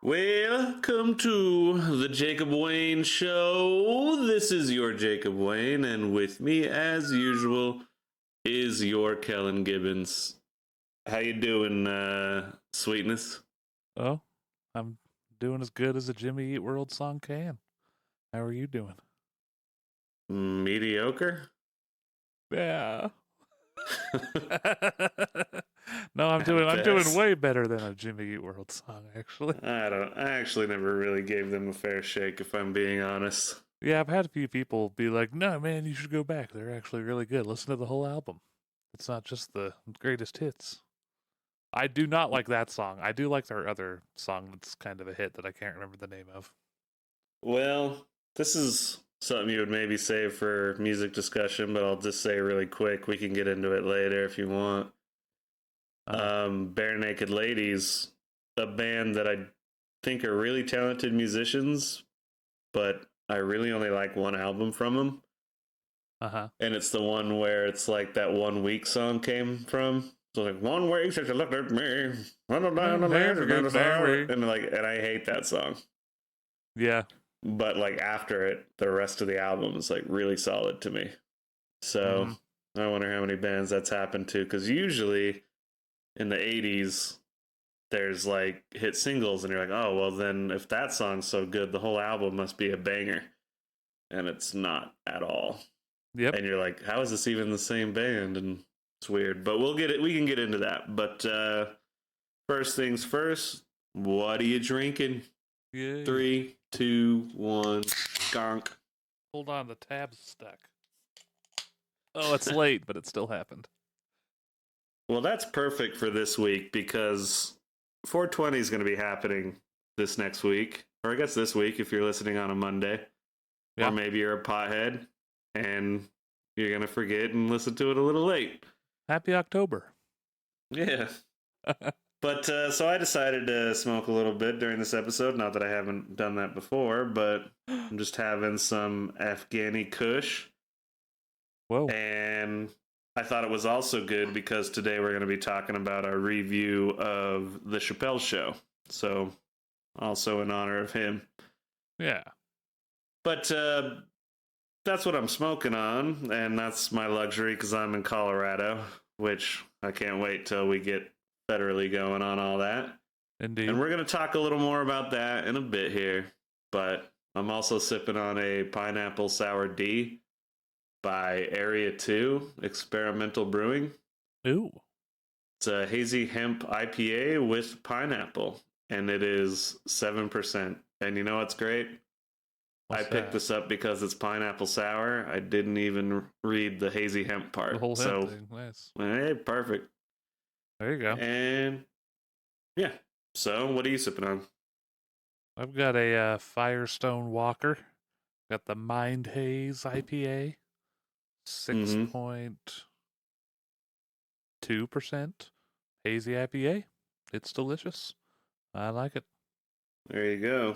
Welcome to the Jacob Wayne Show. This is your Jacob Wayne, and with me, as usual, is your Kellen Gibbons. How you doing, sweetness? Oh, I'm doing as good as a Jimmy Eat World song can. How are you doing? Mediocre? Yeah. No, I'm doing way better than a Jimmy Eat World song, actually. I actually never really gave them a fair shake, if I'm being honest. Yeah, I've had a few people be like, "No, man, you should go back. They're actually really good. Listen to the whole album. It's not just the greatest hits." I do not like that song. I do like their other song that's kind of a hit that I can't remember the name of. Well, this is something you would maybe save for music discussion, but I'll just say really quick. We can get into it later if you want. Bare Naked Ladies, a band that I think are really talented musicians, but I really only like one album from them. And it's the one where it's like that 1 week song came from. So like 1 week since you looked at me, and I hate that song. Yeah. But like after it, the rest of the album is like really solid to me. So I wonder how many bands that's happened to, because usually in the 80s there's like hit singles and you're like, oh well, then if that song's so good, the whole album must be a banger, and it's not at all. Yep. And you're like, how is this even the same band? And it's weird, but we can get into that. But first things first, what are you drinking? Yay. 3, 2, 1, gonk. Hold on, the tab's stuck. Oh, it's late, but it still happened. Well, that's perfect for this week, because 420 is going to be happening this next week, or I guess this week if you're listening on a Monday. Yeah. Or maybe you're a pothead and you're going to forget and listen to it a little late. Happy October. Yeah. But so I decided to smoke a little bit during this episode. Not that I haven't done that before, but I'm just having some Afghani Kush. Whoa. And I thought it was also good because today we're going to be talking about our review of The Chappelle Show. So also in honor of him. Yeah. But that's what I'm smoking on, and that's my luxury because I'm in Colorado, which I can't wait till we get federally going on all that. Indeed. And we're going to talk a little more about that in a bit here, but I'm also sipping on a Pineapple Sour D by Area 2 Experimental Brewing. Ooh. It's a hazy hemp IPA with pineapple, and it is 7%. And you know what's great? I picked this up because it's pineapple sour. I didn't even read the hazy hemp part. The whole hemp thing. Nice. Hey, perfect. There you go. And yeah. So, what are you sipping on? I've got a Firestone Walker. Got the Mind Haze IPA. 6.2% hazy IPA. It's delicious. I like it. There you go.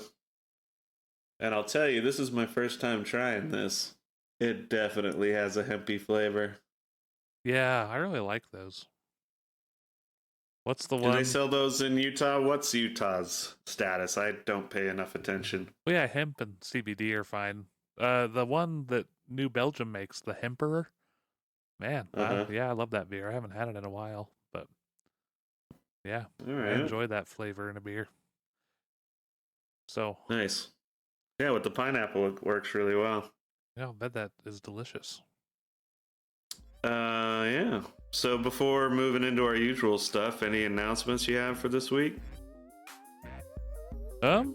And I'll tell you, this is my first time trying this. It definitely has a hempy flavor. Yeah, I really like those. What's the one? Do they sell those in Utah? What's Utah's status? I don't pay enough attention. Well, yeah, hemp and CBD are fine. The one that New Belgium makes, the Hemperor. Man, I love that beer. I haven't had it in a while, but yeah, I enjoy that flavor in a beer. So nice. Yeah, with the pineapple, it works really well. Yeah, I bet that is delicious. Yeah. So before moving into our usual stuff, any announcements you have for this week? Nope,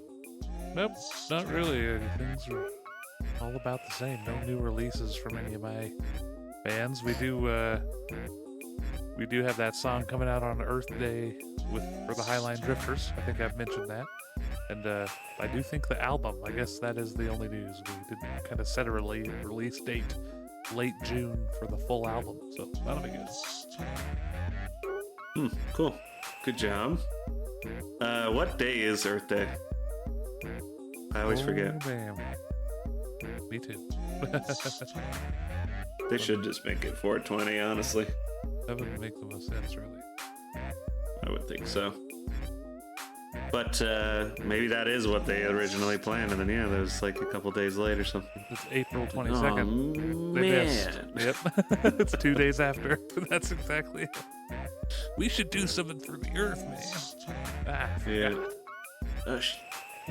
not really. Things are all about the same. No new releases from any of my bands. We do have that song coming out on Earth Day for the Highline Drifters. I think I've mentioned that. And I do think the album, I guess that is the only news. We did kind of set a release date late June for the full album, so that'll be good. Cool. Good job. What day is Earth Day? I always forget. Damn. Me too. They should just make it 420, honestly. That would make the most sense, really. I would think so. But maybe that is what they originally planned, and then yeah, that was like a couple days late or something. It's April 22nd. Oh, They missed. man. Yep. It's 2 days after. That's exactly it. We should do something for the Earth, man. Yeah. A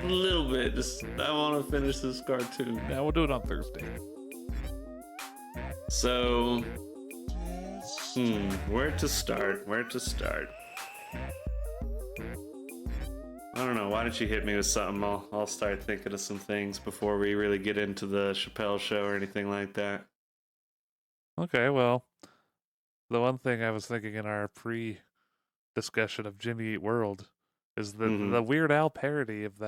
little bit. Just I want to finish this cartoon. Now we'll do it on Thursday. So, where to start? I don't know. Why don't you hit me with something? I'll start thinking of some things before we really get into the Chappelle show or anything like that. Okay, well, the one thing I was thinking in our pre-discussion of Jimmy Eat World is the Weird Al parody of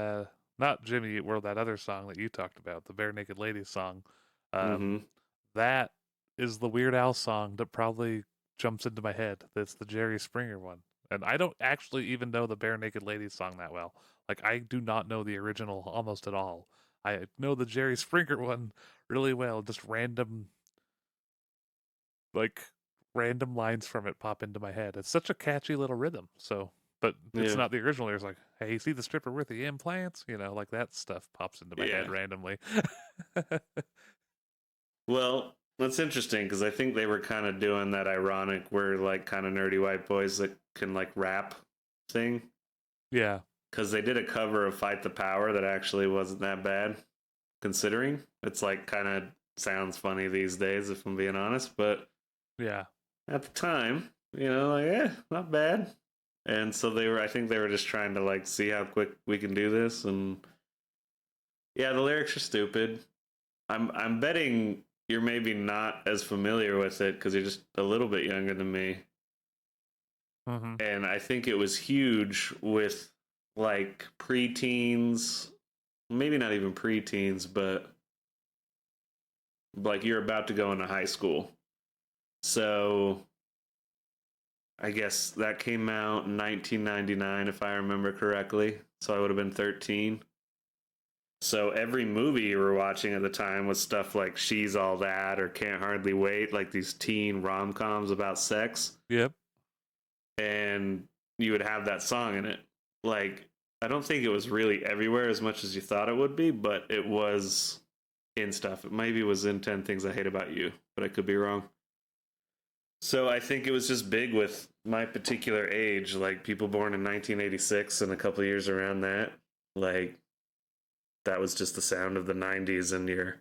not Jimmy Eat World, that other song that you talked about, the Bare Naked Ladies song. That is the Weird Al song that probably jumps into my head. That's the Jerry Springer one. And I don't actually even know the Bare Naked Ladies song that well. Like, I do not know the original almost at all. I know the Jerry Springer one really well. Just random lines from it pop into my head. It's such a catchy little rhythm. So, but it's not the original. It's like, hey, you see the stripper with the implants? Like that stuff pops into my head randomly. Well, that's interesting because I think they were kind of doing that ironic, we're like kind of nerdy white boys that can like rap thing. Yeah. Because they did a cover of Fight the Power that actually wasn't that bad, considering. It's like kind of sounds funny these days, if I'm being honest. But yeah, at the time, not bad. And so I think they were just trying to like see how quick we can do this. And yeah, the lyrics are stupid. I'm betting you're maybe not as familiar with it because you're just a little bit younger than me. And I think it was huge with like preteens, maybe not even preteens, but like you're about to go into high school. So I guess that came out in 1999, if I remember correctly. So I would have been 13. So every movie you were watching at the time was stuff like She's All That or Can't Hardly Wait, like these teen rom-coms about sex. Yep. And you would have that song in it. Like, I don't think it was really everywhere as much as you thought it would be, but it was in stuff. It maybe was in 10 Things I Hate About You, but I could be wrong. So I think it was just big with my particular age, like people born in 1986 and a couple of years around that. Like, that was just the sound of the 90s and your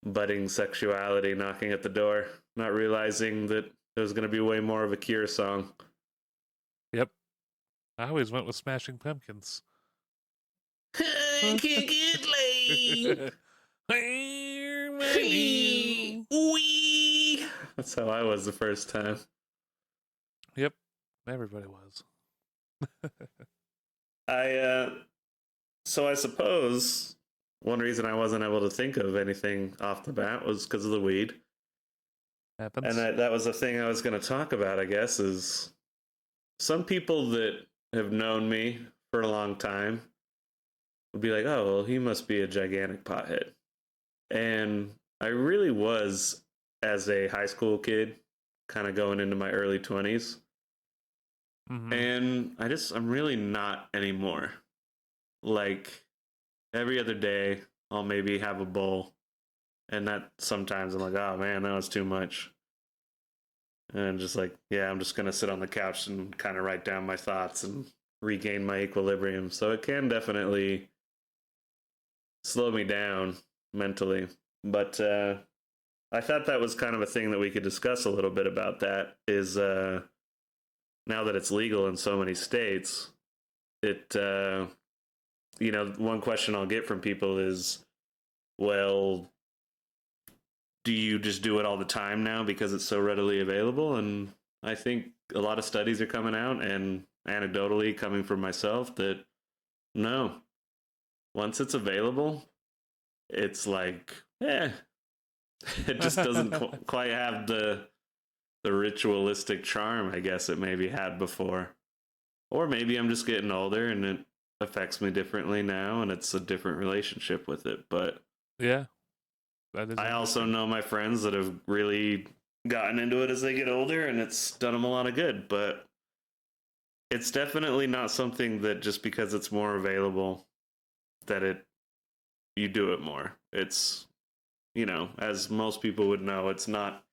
budding sexuality knocking at the door, not realizing that it was going to be way more of a Cure song. Yep. I always went with Smashing Pumpkins. I can't get laid. Wee. That's how I was the first time. Yep. Everybody was. So I suppose one reason I wasn't able to think of anything off the bat was because of the weed. Happens. And that was the thing I was going to talk about, I guess, is some people that have known me for a long time would be like, oh, well, he must be a gigantic pothead. And I really was, as a high school kid, kind of going into my early 20s. And I'm really not anymore. Like, every other day, I'll maybe have a bowl. And that sometimes I'm like, oh man, that was too much. And I'm just like, yeah, I'm just going to sit on the couch and kind of write down my thoughts and regain my equilibrium. So it can definitely slow me down mentally. But I thought that was kind of a thing that we could discuss a little bit about. That is, now that it's legal in so many states, it, one question I'll get from people is, well, do you just do it all the time now because it's so readily available? And I think a lot of studies are coming out, and anecdotally coming from myself, that no, once it's available, it's like, it just doesn't quite have the ritualistic charm, I guess, it maybe had before. Or maybe I'm just getting older and it affects me differently now, and it's a different relationship with it. But yeah, that is. I also know my friends that have really gotten into it as they get older, and it's done them a lot of good. But it's definitely not something that just because it's more available that you do it more. It's, as most people would know, it's not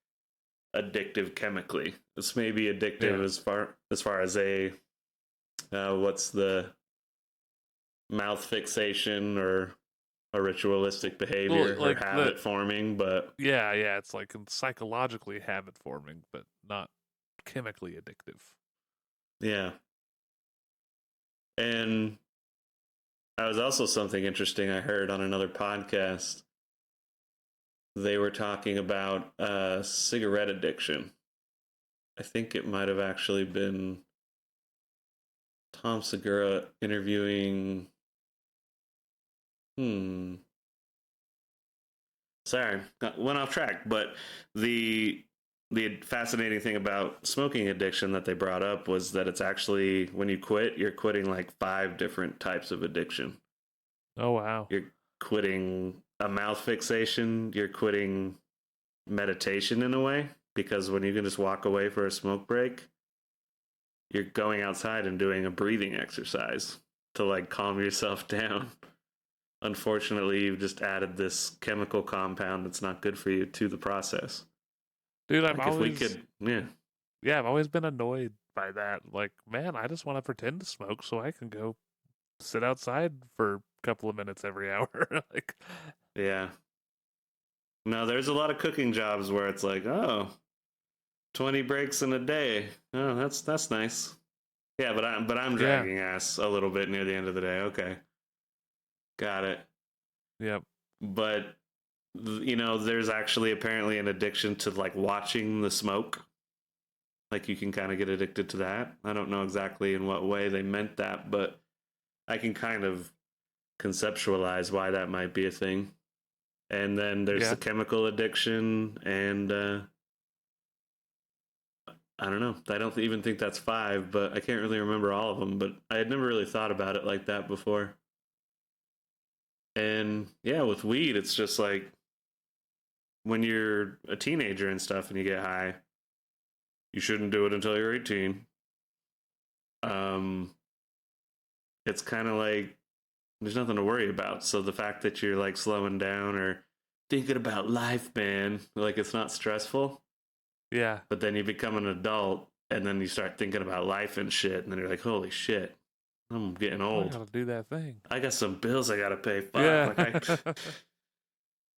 addictive chemically. It's maybe addictive as far as a what's the mouth fixation or a ritualistic behavior or habit forming, but yeah, it's like psychologically habit forming, but not chemically addictive. Yeah. And that was also something interesting I heard on another podcast. They were talking about cigarette addiction. I think it might have actually been Tom Segura interviewing. Sorry, went off track. But the fascinating thing about smoking addiction that they brought up was that it's actually, when you quit, you're quitting like 5 different types of addiction. Oh, wow. You're quitting a mouth fixation. You're quitting meditation in a way, because when you can just walk away for a smoke break, you're going outside and doing a breathing exercise to like calm yourself down. Unfortunately, you've just added this chemical compound that's not good for you to the process. Dude, I've always been annoyed by that. Like, man, I just want to pretend to smoke so I can go sit outside for a couple of minutes every hour. Like, yeah. No, there's a lot of cooking jobs where it's like, 20 breaks in a day. Oh, that's nice. Yeah, but I'm dragging ass a little bit near the end of the day. Okay. Got it. Yep. But there's actually apparently an addiction to like watching the smoke. Like, you can kind of get addicted to that. I don't know exactly in what way they meant that, but I can kind of conceptualize why that might be a thing. And then there's the chemical addiction, and I don't know. I don't even think that's 5, but I can't really remember all of them. But I had never really thought about it like that before. And yeah, with weed, it's just like when you're a teenager and stuff and you get high, you shouldn't do it until you're 18. It's kind of like there's nothing to worry about. So the fact that you're like slowing down or thinking about life, man, like it's not stressful. Yeah. But then you become an adult and then you start thinking about life and shit. And then you're like, holy shit, I'm getting old. I gotta do that thing. I got some bills I gotta pay. Fuck. Yeah.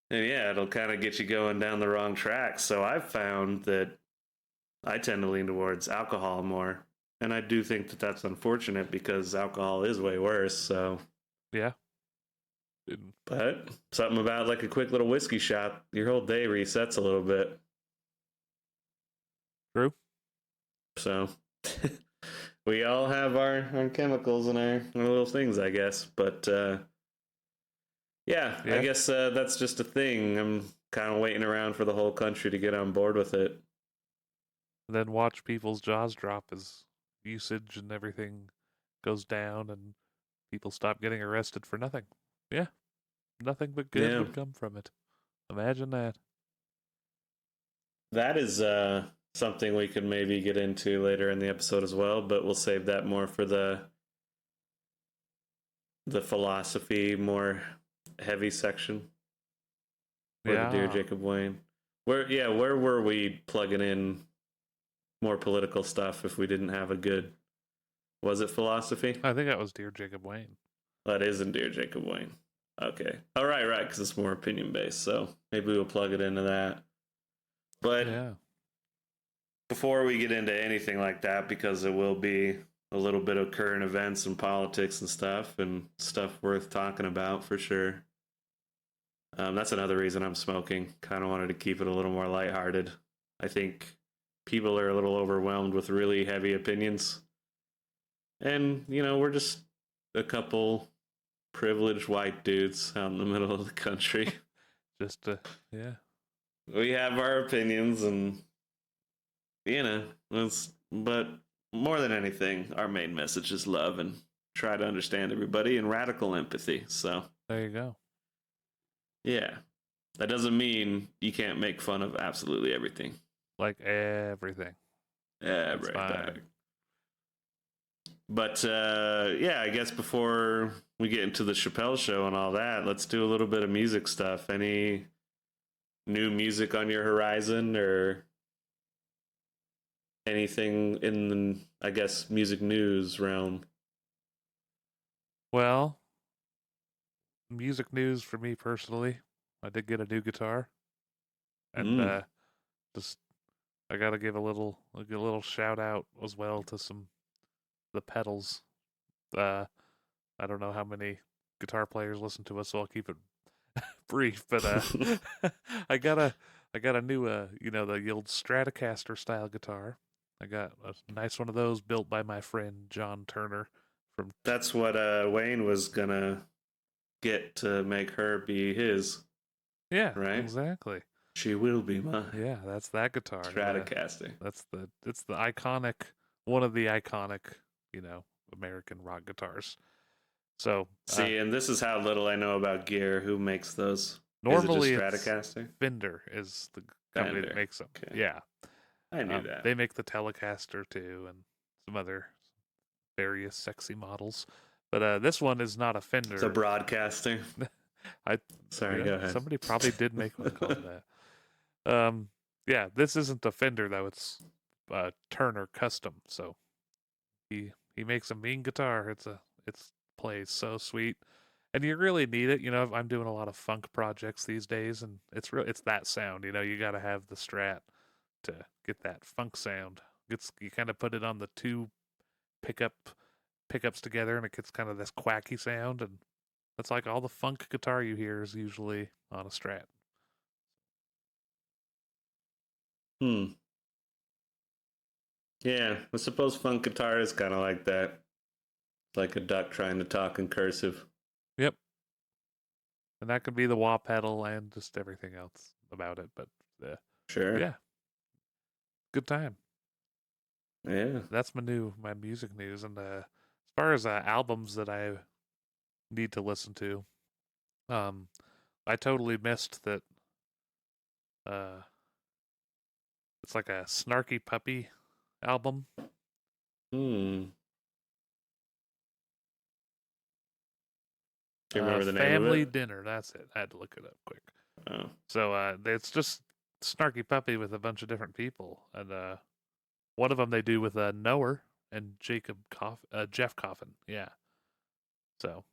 And yeah, it'll kind of get you going down the wrong track. So I've found that I tend to lean towards alcohol more. And I do think that that's unfortunate because alcohol is way worse. So yeah. But something about like a quick little whiskey shot, your whole day resets a little bit. True. So we all have our chemicals and our little things, I guess. But yeah, I guess that's just a thing. I'm kind of waiting around for the whole country to get on board with it. Then watch people's jaws drop as usage and everything goes down and people stop getting arrested for nothing. Yeah. Nothing but good would come from it. Imagine that. That is something we could maybe get into later in the episode as well, but we'll save that more for the philosophy, more heavy section. Or the Dear Jacob Wayne. Where were we plugging in more political stuff if we didn't have a good... Was it philosophy? I think that was Dear Jacob Wayne. That isn't Dear Jacob Wayne. Okay. All right, because it's more opinion-based, so maybe we'll plug it into that. But Yeah. before we get into anything like that, because it will be a little bit of current events and politics and stuff worth talking about for sure. That's another reason I'm smoking. Kind of wanted to keep it a little more lighthearted. I think people are a little overwhelmed with really heavy opinions. And, we're just a couple privileged white dudes out in the middle of the country. Just yeah. We have our opinions and, but more than anything, our main message is love and try to understand everybody and radical empathy. So, There you go. yeah. That doesn't mean you can't make fun of absolutely everything. Like everything. Everything. But yeah, I guess before we get into the Chappelle show and all that, let's do a little bit of music stuff. Any new music on your horizon or anything in the, I guess, music news realm? Well, music news for me personally. I did get a new guitar, and just I gotta give a little shout out as well to the pedals. I don't know how many guitar players listen to us, so I'll keep it brief. But I got a new the old Stratocaster style guitar. I got a nice one of those built by my friend John Turner from. That's what Wayne was gonna get to make her be his. Yeah, right? Exactly. She will be mine. Yeah, that's that guitar. Stratocaster. It's the iconic, one of the iconic, American rock guitars. So see, and this is how little I know about gear. Who makes those? Normally, is it just Stratocaster? Fender is the company that makes them. Okay. Yeah, I knew that. They make the Telecaster too, and some other various sexy models. But this one is not a Fender. The Broadcaster. Sorry, go ahead. Somebody probably did make one called that. Yeah, this isn't a Fender though. It's Turner Custom. So he makes a mean guitar. It's plays so sweet, and you really need it. I'm doing a lot of funk projects these days, and it's that sound. You got to have the Strat to get that funk sound. You kind of put it on the two pickups together, and it gets kind of this quacky sound, and that's like all the funk guitar you hear is usually on a Strat. Yeah, I suppose funk guitar is kind of like that. Like a duck trying to talk in cursive. Yep. And that could be the wah pedal and just everything else about it. But sure. Yeah. Good time. Yeah. That's my music news. And as far as albums that I need to listen to, I totally missed that. It's like a Snarky Puppy album. Do you remember the name Family of it? Dinner. That's it. I had to look it up quick. Oh. So it's just Snarky Puppy with a bunch of different people, and one of them they do with Knower and Jeff Coffin. Yeah. So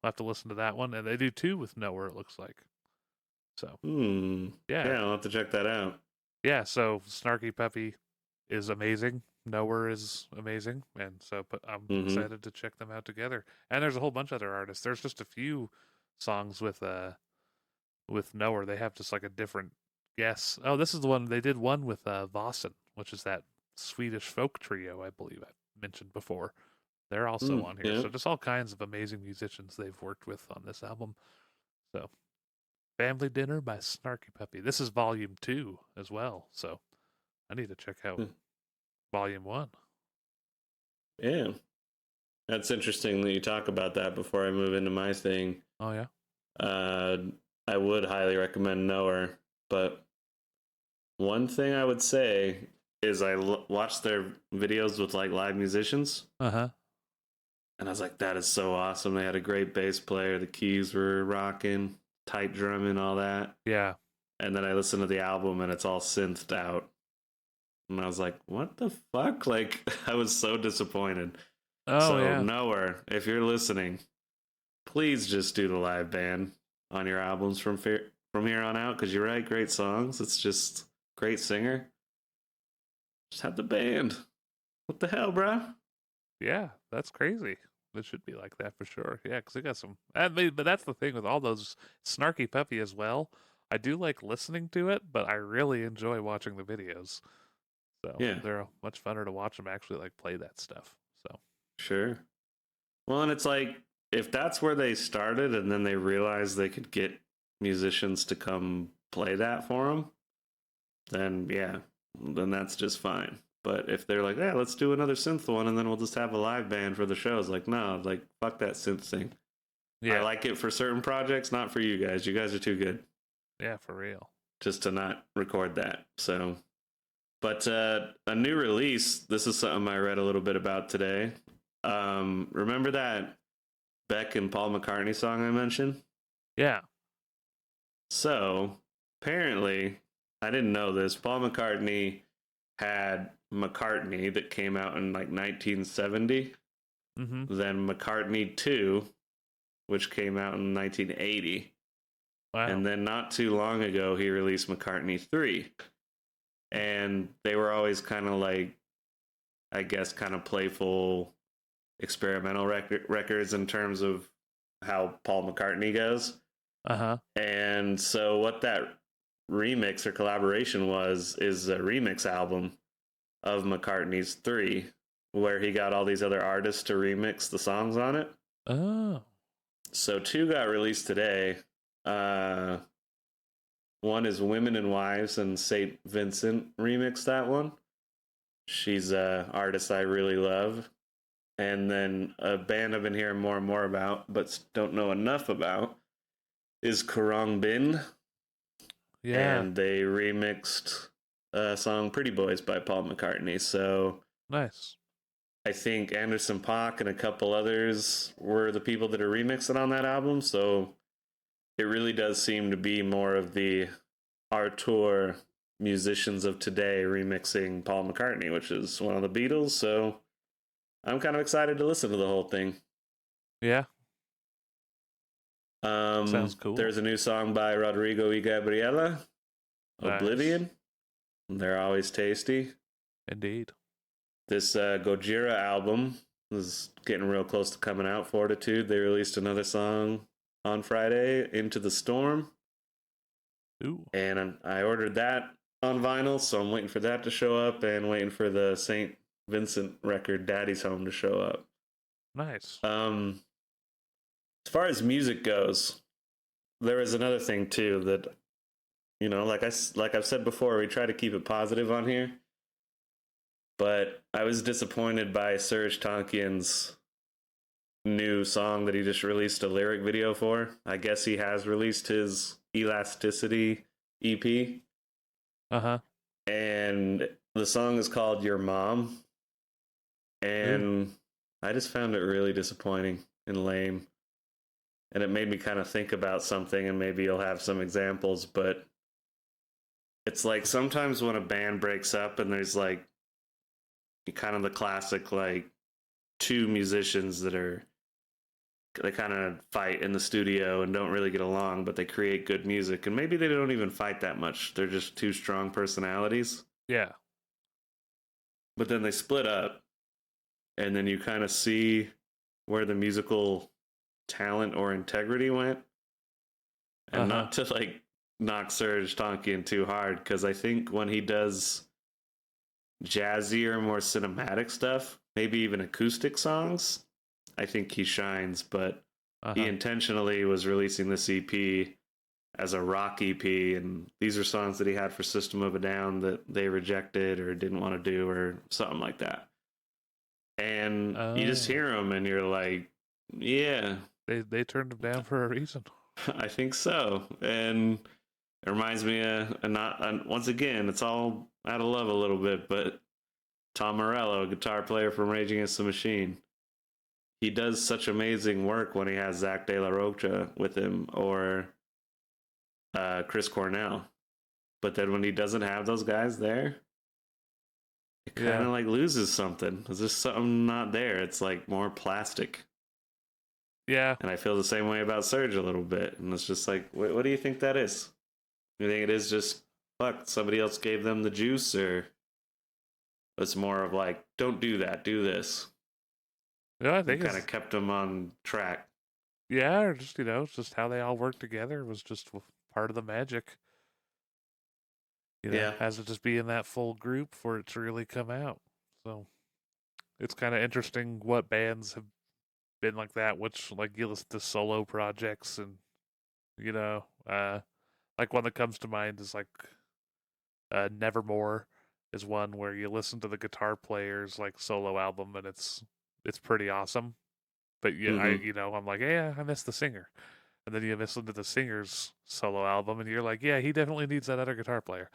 I'll have to listen to that one, and they do two with Knower. It looks like. So. Yeah, I'll have to check that out. Yeah. So Snarky Puppy is amazing. Knower is amazing, and so but I'm excited to check them out together. And there's a whole bunch of other artists. There's just a few songs with Knower. They have just like a different guess. Oh, this is the one they did one with Vossen, which is that Swedish folk trio I believe I mentioned before. They're also on here. Yeah. So just all kinds of amazing musicians they've worked with on this album. So Family Dinner by Snarky Puppy. This is volume 2 as well. So I need to check out volume 1. Yeah. That's interesting that you talk about that before I move into my thing. Oh, yeah? I would highly recommend Knower, but one thing I would say is I watched their videos with like live musicians. Uh-huh. And I was like, that is so awesome. They had a great bass player. The keys were rocking, tight drumming, all that. Yeah. And then I listened to the album and it's all synthed out. And I was like, what the fuck? Like, I was so disappointed. Oh, so, yeah. Knower, if you're listening, please just do the live band on your albums from here on out, because you write great songs. It's just great singer. Just have the band. What the hell, bro? Yeah, that's crazy. It should be like that for sure. Yeah, because they got some. But that's the thing with all those Snarky Puppy as well. I do like listening to it, but I really enjoy watching the videos. So Yeah, they're much funner to watch them actually like play that stuff. So sure. Well, and it's like if that's where they started, and then they realized they could get musicians to come play that for them, then yeah, then that's just fine. But if they're like, yeah, let's do another synth one, and then we'll just have a live band for the shows, like, no, like fuck that synth thing. I yeah, like it for certain projects, not for you guys. You guys are too good yeah, for real. just to not record that. So, but a new release. This is something I read a little bit about today. Remember that Beck and Paul McCartney song I mentioned? Yeah. So apparently, I didn't know this. Paul McCartney had McCartney that came out in like 1970. Mm-hmm. Then McCartney 2, which came out in 1980. Wow. And then not too long ago, he released McCartney 3. And they were always kind of like, I guess, kind of playful experimental records in terms of how Paul McCartney goes. Uh-huh. And so what that remix or collaboration is a remix album of McCartney's 3, where he got all these other artists to remix the songs on it. Oh. So 2 got released today. One is Women and Wives, and St. Vincent remixed that one. She's a artist I really love. And then a band I've been hearing more and more about, but don't know enough about, is Kurang Bin. Yeah. And they remixed a song Pretty Boys by Paul McCartney. So Nice. I think Anderson .Paak and a couple others were the people that are remixing on that album. So it really does seem to be more of the Artur musicians of today remixing Paul McCartney, which is one of the Beatles. So I'm kind of excited to listen to the whole thing. Yeah. Sounds cool. There's a new song by Rodrigo y Gabriela, Nice. Oblivion. They're always tasty. Indeed. This Gojira album is getting real close to coming out. Fortitude. They released another song on Friday, Into the Storm. Ooh. And I ordered that on vinyl, so I'm waiting for that to show up and waiting for the St. Vincent record, Daddy's Home, to show up. Nice. As far as music goes, there is another thing too that, you know, like I've said before, we try to keep it positive on here. But I was disappointed by Serj Tankian's new song that he just released a lyric video for. I guess he has released his Elasticity EP. Uh-huh. And the song is called Your Mom. And I just found it really disappointing and lame. And it made me kind of think about something, and maybe you'll have some examples, but it's like sometimes when a band breaks up and there's like kind of the classic like 2 musicians that they kind of fight in the studio and don't really get along, but they create good music, and maybe they don't even fight that much. They're just 2 strong personalities. Yeah. But then they split up, and then you kind of see where the musical talent or integrity went. And not to like knock Serj Tankian too hard, because I think when he does jazzier, more cinematic stuff, maybe even acoustic songs, I think he shines. But he intentionally was releasing this EP as a rock EP, and these are songs that he had for System of a Down that they rejected or didn't want to do or something like that. And you just hear them and you're like, yeah, They turned him down for a reason. I think so. And it reminds me once again, it's all out of love a little bit, but Tom Morello, a guitar player from Rage Against the Machine, he does such amazing work when he has Zach De La Rocha with him, or Chris Cornell. But then when he doesn't have those guys there, it kind of like loses something. There's just something not there. It's like more plastic. Yeah. And I feel the same way about Serj a little bit. And it's just like, what do you think that is? You think it is just fuck, somebody else gave them the juice, or it's more of like, don't do that, do this. Yeah, I And think kind it's of kept them on track. yeah, or just it's just how they all work together was just part of the magic. Yeah. Has to just be in that full group for it to really come out. So it's kind of interesting what bands have been like that. Which like you listen to solo projects and you know, like one that comes to mind is like Nevermore is one where you listen to the guitar player's like solo album and it's pretty awesome. But yeah, Mm-hmm. I'm like, yeah, I miss the singer. And then you listen to the singer's solo album, and you're like, yeah, he definitely needs that other guitar player.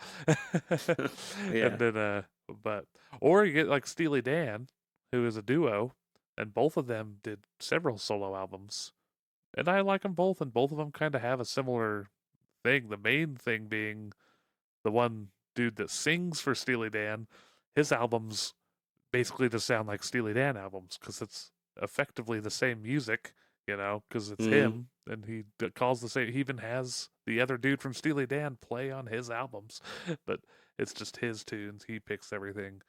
Yeah. And then, but or you get like Steely Dan, who is a duo, and both of them did several solo albums, and I like them both, and both of them kind of have a similar thing. The main thing being the one dude that sings for Steely Dan, his albums basically just sound like Steely Dan albums because it's effectively the same music, because it's Mm-hmm. him and he calls the same. He even has the other dude from Steely Dan play on his albums, but it's just his tunes. He picks everything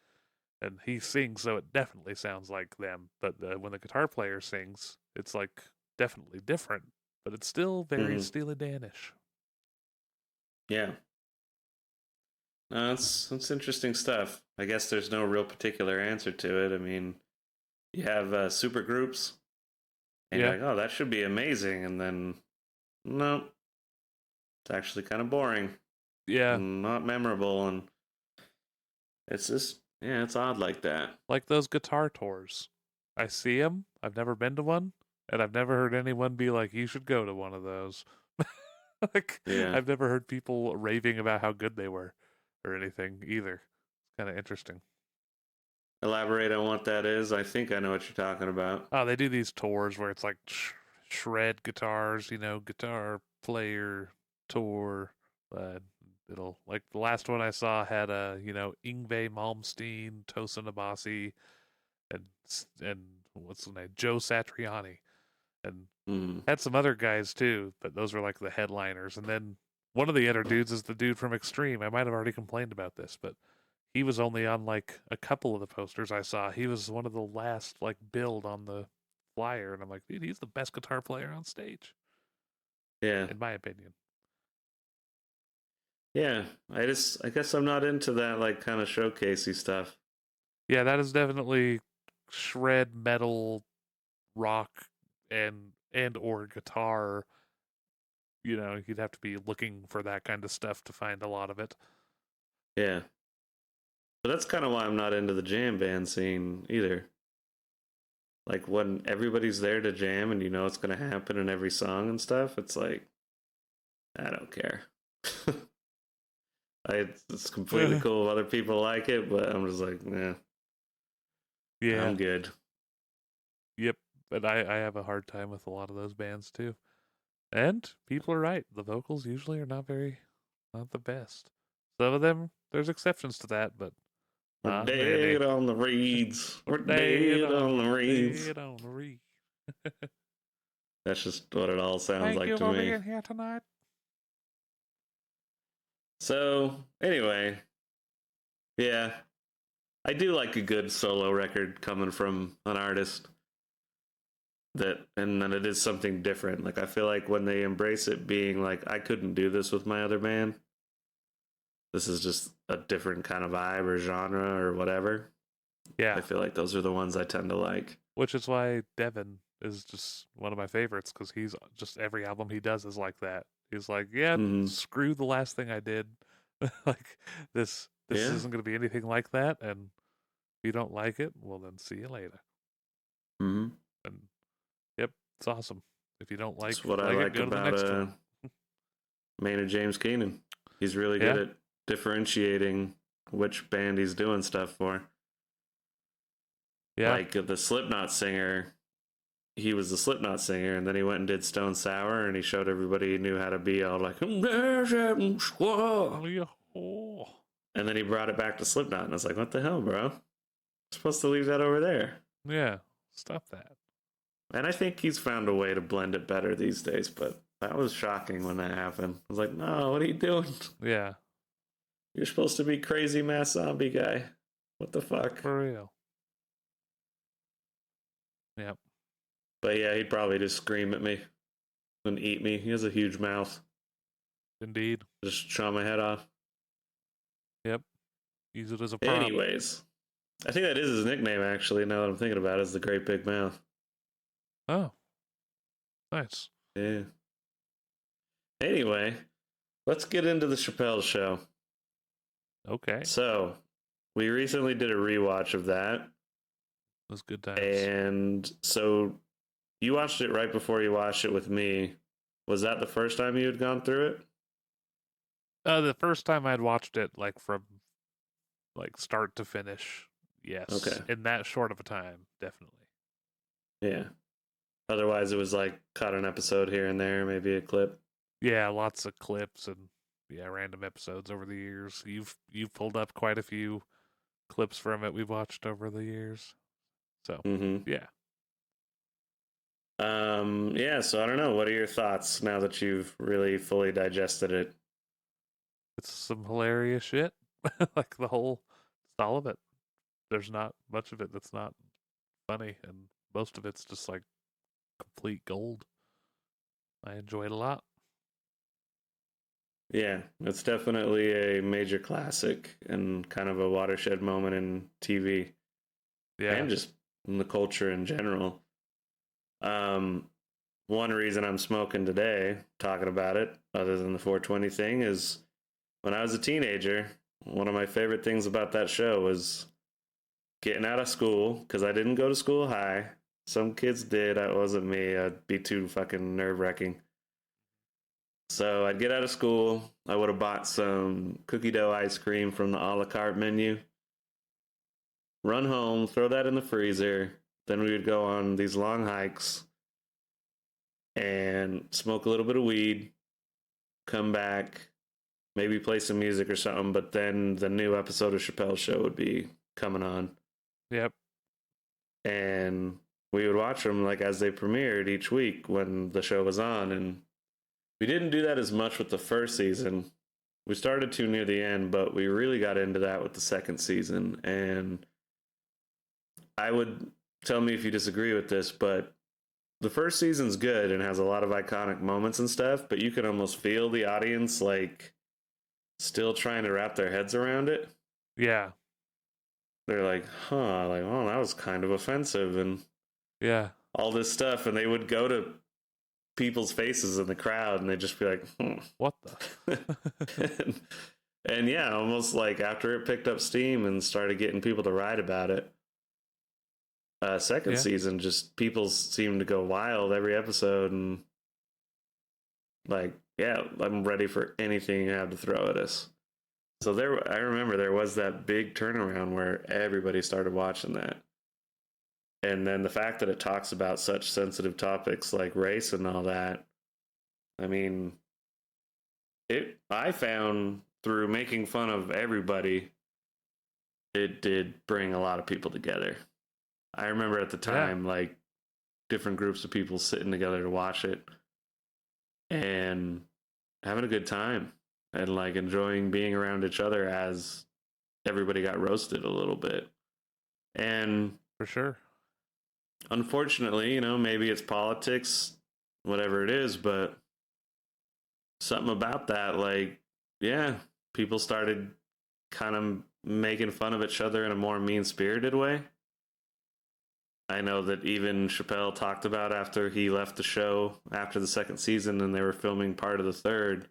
and he sings, so it definitely sounds like them. But when the guitar player sings, it's like definitely different, but it's still very Mm-hmm. Steely Danish. Yeah. No, that's interesting stuff. I guess there's no real particular answer to it. I mean, you have super groups, and you're Yeah, like, oh, that should be amazing, and then no, it's actually kind of boring, yeah, and not memorable, and it's just yeah, it's odd like that. like those guitar tours. I see them. I've never been to one, and I've never heard anyone be like, "You should go to one of those." Like, Yeah. I've never heard people raving about how good they were, or anything either. It's kind of interesting. Elaborate on what that is. I think I know what you're talking about. Oh, they do these tours where it's like shred guitars, guitar player tour. Uh, it'll like the last one I saw had Yngwie Malmsteen, Tosin Abasi, and what's the name, Joe Satriani, and Mm. had some other guys too, but those were like the headliners. And then one of the other dudes is the dude from Extreme. I might have already complained about this, but he was only on like a couple of the posters I saw. He was one of the last like build on the flyer, and I'm like, dude, he's the best guitar player on stage, Yeah. in my opinion. Yeah. I guess I'm not into that like kind of showcasey stuff. Yeah, that is definitely shred metal, rock, and or guitar. You'd have to be looking for that kind of stuff to find a lot of it. Yeah. But that's kind of why I'm not into the jam band scene either. Like when everybody's there to jam and you know it's going to happen in every song and stuff, it's like I don't care. It's completely cool if other people like it, but I'm just like, yeah, Yeah. I'm good. Yep. But I have a hard time with a lot of those bands too. And people are right. The vocals usually are not the best. Some of them, there's exceptions to that, but We're not many. dead on the reeds. We're We're dead on the reeds. dead on the reed. That's just what it all sounds Thank like you to for me. being here tonight. So, anyway, yeah, I do like a good solo record coming from an artist and then it is something different. Like, I feel like when they embrace it being like, I couldn't do this with my other band, this is just a different kind of vibe or genre or whatever. Yeah. I feel like those are the ones I tend to like. Which is why Devin is just one of my favorites because he's just every album he does is like that. He's like, yeah, Mm-hmm. screw the last thing I did. Like this Yeah. isn't going to be anything like that, and if you don't like it, well then see you later. Mm-hmm. And yep, it's awesome. If you don't That's what I like it, like go to the about next one. Maynard James Keenan. He's really good Yeah, at differentiating which band he's doing stuff for. yeah, Like the Slipknot singer, he was the Slipknot singer, and then he went and did Stone Sour, and he showed everybody he knew how to be all like, and oh, then he brought it back to Slipknot, and I was like, what the hell, bro? You're supposed to leave that over there. yeah. Stop that. And I think he's found a way to blend it better these days, but that was shocking when that happened. I was like, no, what are you doing? Yeah, You're supposed to be crazy mass zombie guy. What the fuck? For real. Yep. But yeah, he'd probably just scream at me and eat me. He has a huge mouth. Indeed. Just chaw my head off. Yep. Use it as a prop. Anyways, I think that is his nickname, actually, now that I'm thinking about it, is the Great Big Mouth. Oh. Nice. Yeah. Anyway, let's get into the Chappelle Show. Okay. So, we recently did a rewatch of that. Those good times. And so, you watched it right before you watched it with me. Was that the first time you had gone through it? The first time I'd watched it, like from like start to finish, yes. Okay. In that short of a time, definitely. Yeah. Otherwise, it was like caught an episode here and there, maybe a clip. Yeah, lots of clips and random episodes over the years. You've pulled up quite a few clips from it we've watched over the years. So yeah. Yeah, so I don't know. What are your thoughts now that you've really fully digested it? It's some hilarious shit. Like all of it. There's not much of it that's not funny, and most of it's just like complete gold. I enjoy it a lot. Yeah, it's definitely a major classic and kind of a watershed moment in TV Yeah. and just in the culture in general. One reason I'm smoking today, talking about it, other than the 420 thing, is when I was a teenager, one of my favorite things about that show was getting out of school, because I didn't go to school high. Some kids did. That wasn't me. I'd be too fucking nerve-wracking. So I'd get out of school. I would have bought some cookie dough ice cream from the a la carte menu. Run home, throw that in the freezer. Then we would go on these long hikes and smoke a little bit of weed, come back, maybe play some music or something. But then the new episode of Chappelle's Show would be coming on. Yep. And we would watch them like as they premiered each week when the show was on. And we didn't do that as much with the first season. We started to near the end, but we really got into that with the second season. And I would, tell me if you disagree with this, but the first season's good and has a lot of iconic moments and stuff, but you can almost feel the audience like still trying to wrap their heads around it. Yeah. They're like, like, oh, that was kind of offensive and Yeah. all this stuff. And they would go to people's faces in the crowd and they'd just be like, what the? and yeah, almost like after it picked up steam and started getting people to write about it, second season, just people seemed to go wild every episode and like, yeah, I'm ready for anything you have to throw at us. So I remember there was that big turnaround where everybody started watching that. And then the fact that it talks about such sensitive topics like race and all that, I mean, I found through making fun of everybody, it did bring a lot of people together. I remember at the time, like, different groups of people sitting together to watch it and having a good time and, like, enjoying being around each other as everybody got roasted a little bit. And for sure, unfortunately, maybe it's politics, whatever it is, but something about that, like, yeah, people started kind of making fun of each other in a more mean-spirited way. I know that even Chappelle talked about after he left the show after the second season and they were filming part of the third,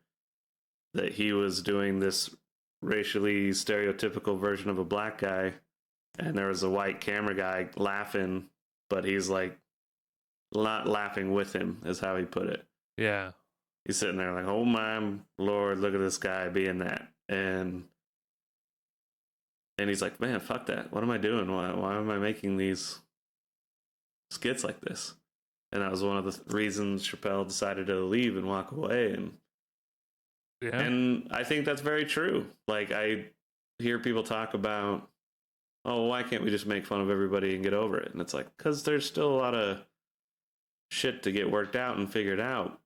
that he was doing this racially stereotypical version of a black guy and there was a white camera guy laughing, but he's like not laughing with him is how he put it. Yeah. He's sitting there like, oh my Lord, look at this guy being that. And he's like, man, fuck that. What am I doing? Why am I making these skits like this? And that was one of the reasons Chappelle decided to leave and walk away. And I think that's very true. Like, I hear people talk about, oh, why can't we just make fun of everybody and get over it? And it's like, because there's still a lot of shit to get worked out and figured out.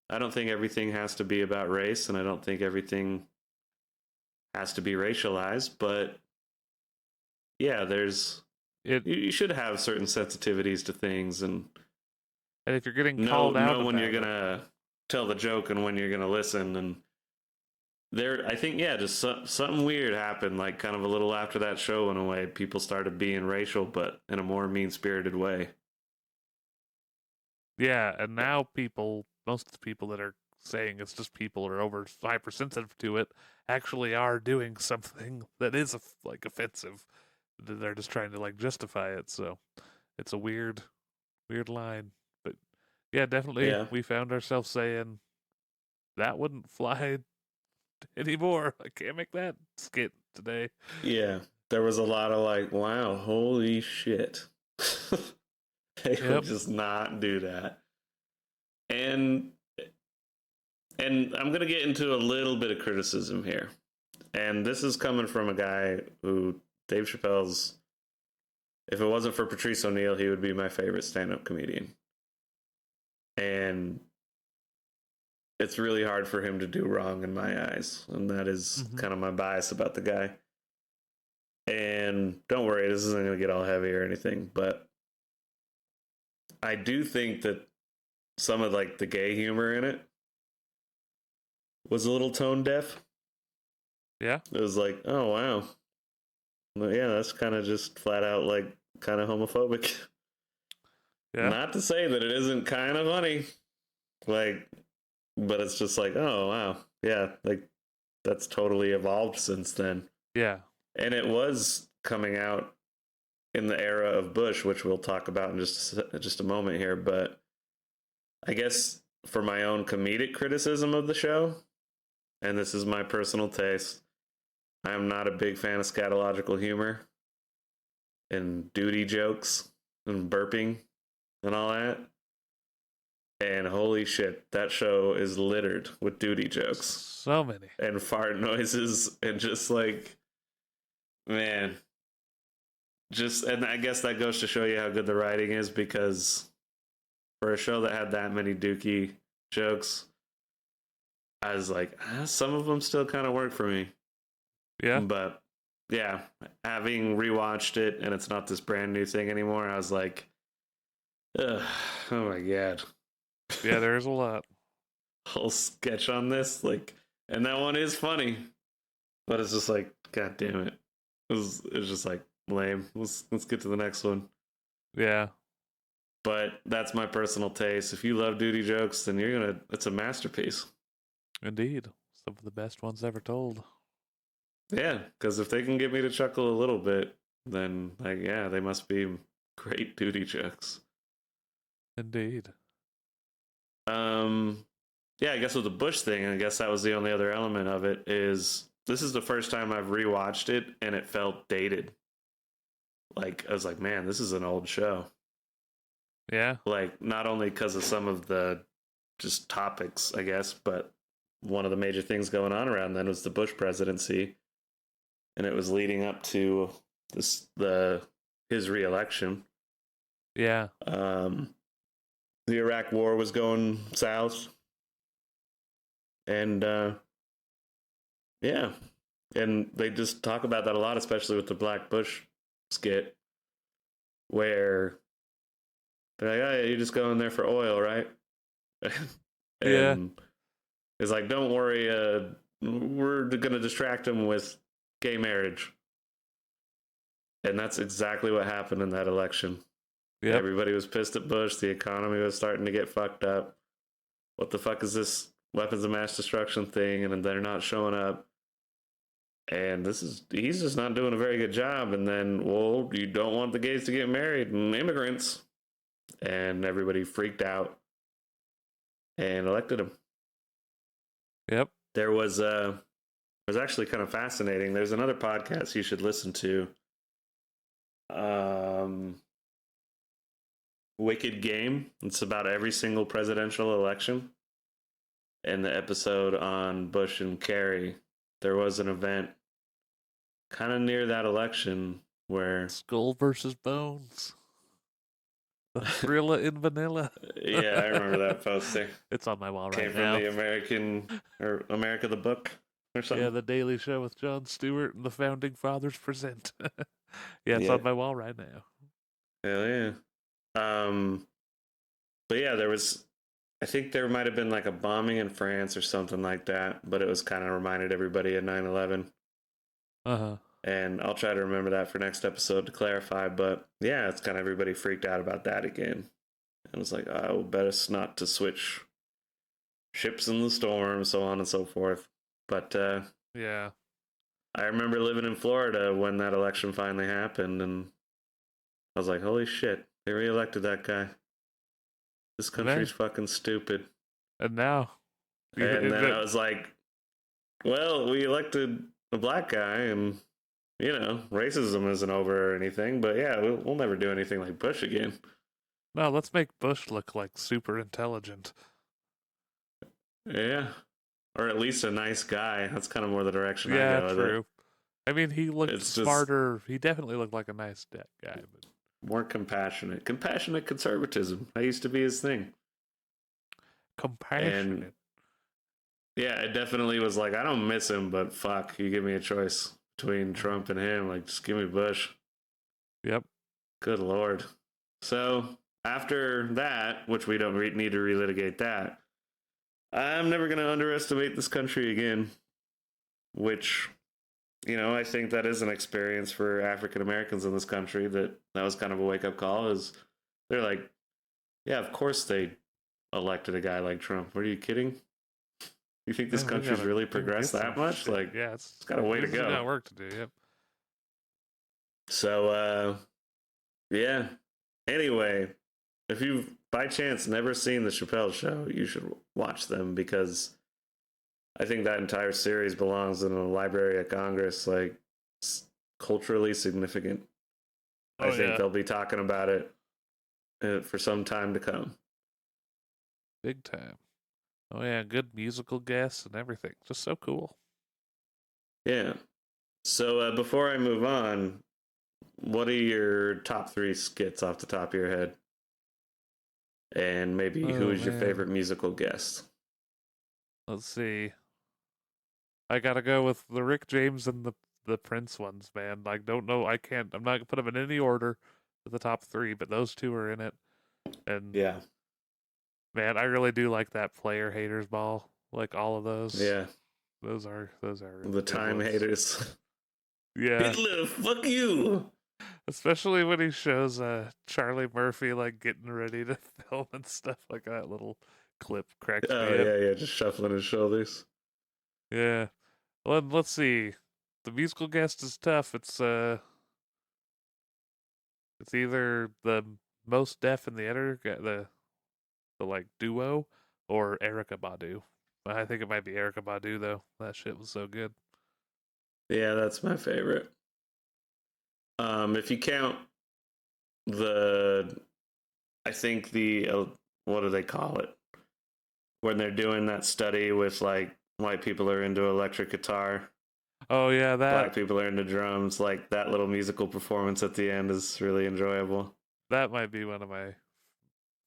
I don't think everything has to be about race, and I don't think everything has to be racialized, but yeah, you should have certain sensitivities to things and if you're getting called out know when you're about gonna tell the joke and when you're gonna listen. And I think, yeah, just something weird happened, like kind of a little after that show went away. People started being racial, but in a more mean spirited way. yeah, and now most of the people that are saying it's just people are over hypersensitive to it actually are doing something that is like offensive. They're just trying to like justify it. So it's a weird line. But yeah, definitely Yeah. we found ourselves saying that wouldn't fly anymore. I can't make that skit today. Yeah. There was a lot of like, wow, holy shit. They would Yep. just not do that. And I'm going to get into a little bit of criticism here. And this is coming from a guy who Dave Chappelle's, if it wasn't for Patrice O'Neill, he would be my favorite stand-up comedian. And it's really hard for him to do wrong in my eyes, and that is kind of my bias about the guy. And don't worry, this isn't going to get all heavy or anything, but I do think that some of like the gay humor in it was a little tone deaf. Yeah. It was like, oh wow, well, yeah, that's kind of just flat out like kind of homophobic. Yeah. Not to say that it isn't kind of funny, like, but it's just like, oh wow, yeah, like that's totally evolved since then. Yeah. And it was coming out in the era of Bush, which we'll talk about in just a moment here. But I guess for my own comedic criticism of the show, and this is my personal taste, I'm not a big fan of scatological humor and duty jokes and burping and all that. And holy shit, that show is littered with duty jokes. So many. And fart noises and just like, man. And I guess that goes to show you how good the writing is, because for a show that had that many dookie jokes, I was like, some of them still kind of work for me. Yeah. But yeah, having rewatched it and it's not this brand new thing anymore, I was like, ugh, oh my god. Yeah, there's a lot. Whole sketch on this, like, and that one is funny, but it's just like, god damn it. It's just like lame. Let's get to the next one. Yeah. But that's my personal taste. If you love duty jokes, then it's a masterpiece. Indeed. Some of the best ones ever told. Yeah, because if they can get me to chuckle a little bit, then like, yeah, they must be great duty jokes. Indeed. Yeah, I guess with the Bush thing, I guess that was the only other element of it, is this is the first time I've rewatched it and it felt dated. Like, I was like, man, this is an old show. Yeah. Like, not only because of some of the just topics, I guess, but one of the major things going on around then was the Bush presidency, and it was leading up to his re-election. Yeah. The Iraq War was going south, and yeah, and they just talk about that a lot, especially with the Black Bush skit, where they're like, "Oh, you're just going there for oil, right?" And yeah. it's like, "Don't worry, we're gonna distract them with gay marriage," and that's exactly what happened in that election. Yep. Everybody was pissed at Bush. The economy was starting to get fucked up. What the fuck is this weapons of mass destruction thing? And they're not showing up. And he's just not doing a very good job. And then, well, you don't want the gays to get married and immigrants. And everybody freaked out and elected him. Yep. There was it was actually kind of fascinating. There's another podcast you should listen to. Wicked Game. It's about every single presidential election. In the episode on Bush and Kerry, there was an event kind of near that election where Skull versus Bones. The Thrilla in Vanilla. Yeah, I remember that poster. It's on my wall right now. Came from the America the book. or something. Yeah, The Daily Show with Jon Stewart and the Founding Fathers present. Yeah, it's Yeah, on my wall right now. hell yeah. But yeah, there was. I think there might have been like a bombing in France or something like that, but it was kind of reminded everybody of 9/11. Uh-huh. And I'll try to remember that for next episode to clarify. But yeah, it's kind of everybody freaked out about that again. And it's like, oh, best not to switch ships in the storm, so on and so forth. But Yeah. I remember living in Florida when that election finally happened, and I was like, holy shit, they reelected that guy. This country's fucking stupid. And now, And then I was like, well, we elected a black guy, and racism isn't over or anything. But yeah, we'll never do anything like Bush again. no, let's make Bush look like super intelligent. Yeah, or at least a nice guy. That's kind of more the direction I Yeah, go with true. it. I mean, he looked It's just smarter. He definitely looked like a nice guy, but more compassionate. Compassionate conservatism. That used to be his thing. compassionate. And yeah, it definitely was like, I don't miss him, but fuck, you give me a choice between Trump and him. Like, just give me Bush. Yep. Good Lord. So after that, which we don't need to relitigate that, I'm never going to underestimate this country again, which, I think that is an experience for African Americans in this country that was kind of a wake up call. Is they're like, yeah, of course they elected a guy like Trump. What are you kidding? You think this country's really progressed that much? Shit. Like, yeah, it's got a way to go. Got work to do. Yep. So, yeah. Anyway, if you've by chance never seen the Chappelle Show, you should watch them because I think that entire series belongs in the Library of Congress. Like, it's culturally significant. I think they'll be talking about it for some time to come. Big time. Oh yeah, good musical guests and everything. Just so cool. Yeah. So before I move on, what are your top 3 skits off the top of your head? And maybe who is your favorite musical guest? Let's see. I gotta go with the Rick James and the Prince ones, man. Like, don't know. I'm not gonna put them in any order for the top 3, but those two are in it. And yeah, man, I really do like that Player Haters Ball. Like all of those. Yeah. Those are The time ones. Haters. Yeah. Hitler, fuck you. Especially when he shows Charlie Murphy like getting ready to film and stuff, like that little clip cracks me up. Yeah, just shuffling his shoulders. Yeah. Well, let's see. The musical guest is tough. It's either the Most Def and the Editor, the like duo, or Erica Badu. I think it might be Erica Badu though. That shit was so good. Yeah, that's my favorite. If you count I think what do they call it? When they're doing that study with like white people are into electric guitar. Oh yeah, that black people are into drums. Like that little musical performance at the end is really enjoyable. That might be one of my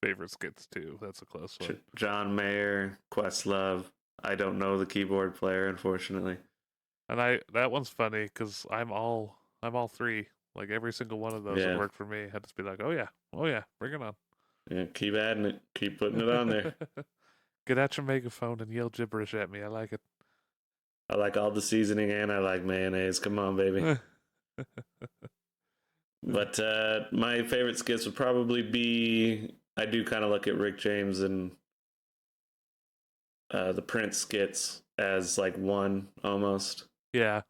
favorite skits too. That's a close one. John Mayer, Questlove. I don't know the keyboard player, unfortunately. And that one's funny because I'm all 3. Like every single one of those would work for me. I'd just be like, oh yeah, bring it on. Yeah, keep adding it, keep putting it on there. Get out your megaphone and yell gibberish at me. I like it. I like all the seasoning and I like mayonnaise. Come on, baby. But my favorite skits would probably be, I do kind of look at Rick James and the Prince skits as like one almost. Yeah.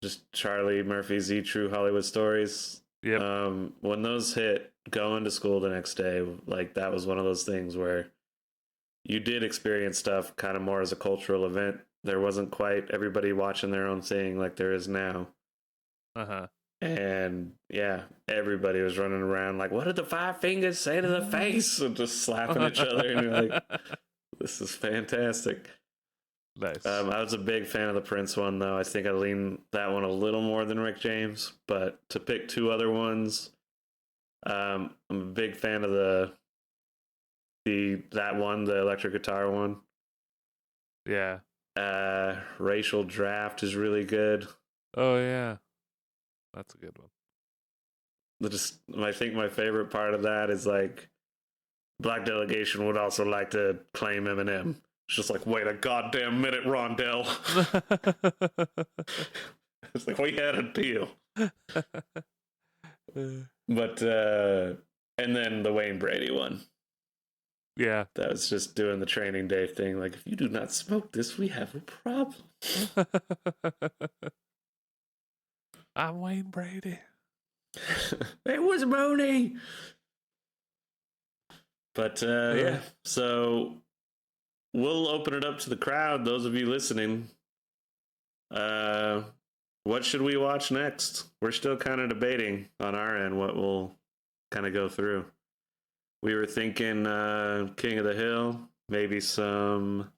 Just Charlie Murphy's True Hollywood Stories. Yeah. When those hit, going to school the next day, like that was one of those things where you did experience stuff kind of more as a cultural event. There wasn't quite everybody watching their own thing like there is now. Uh-huh. And yeah, everybody was running around like, what did the 5 fingers say to the face? And just slapping each other. And you're like, this is fantastic. Nice. I was a big fan of the Prince one, though. I think I lean that one a little more than Rick James. But to pick 2 other ones, I'm a big fan of that one, the electric guitar one. Yeah. Racial Draft is really good. Oh yeah, that's a good one. I think my favorite part of that is like Black delegation would also like to claim Eminem. It's just like, wait a goddamn minute, Rondell. It's like, we had a deal. But and then the Wayne Brady one. Yeah. That was just doing the training day thing. Like, if you do not smoke this, we have a problem. I'm Wayne Brady. It was Mooney. But yeah, so we'll open it up to the crowd. Those of you listening, what should we watch next? We're still kind of debating on our end what we'll kind of go through. We were thinking King of the Hill, maybe some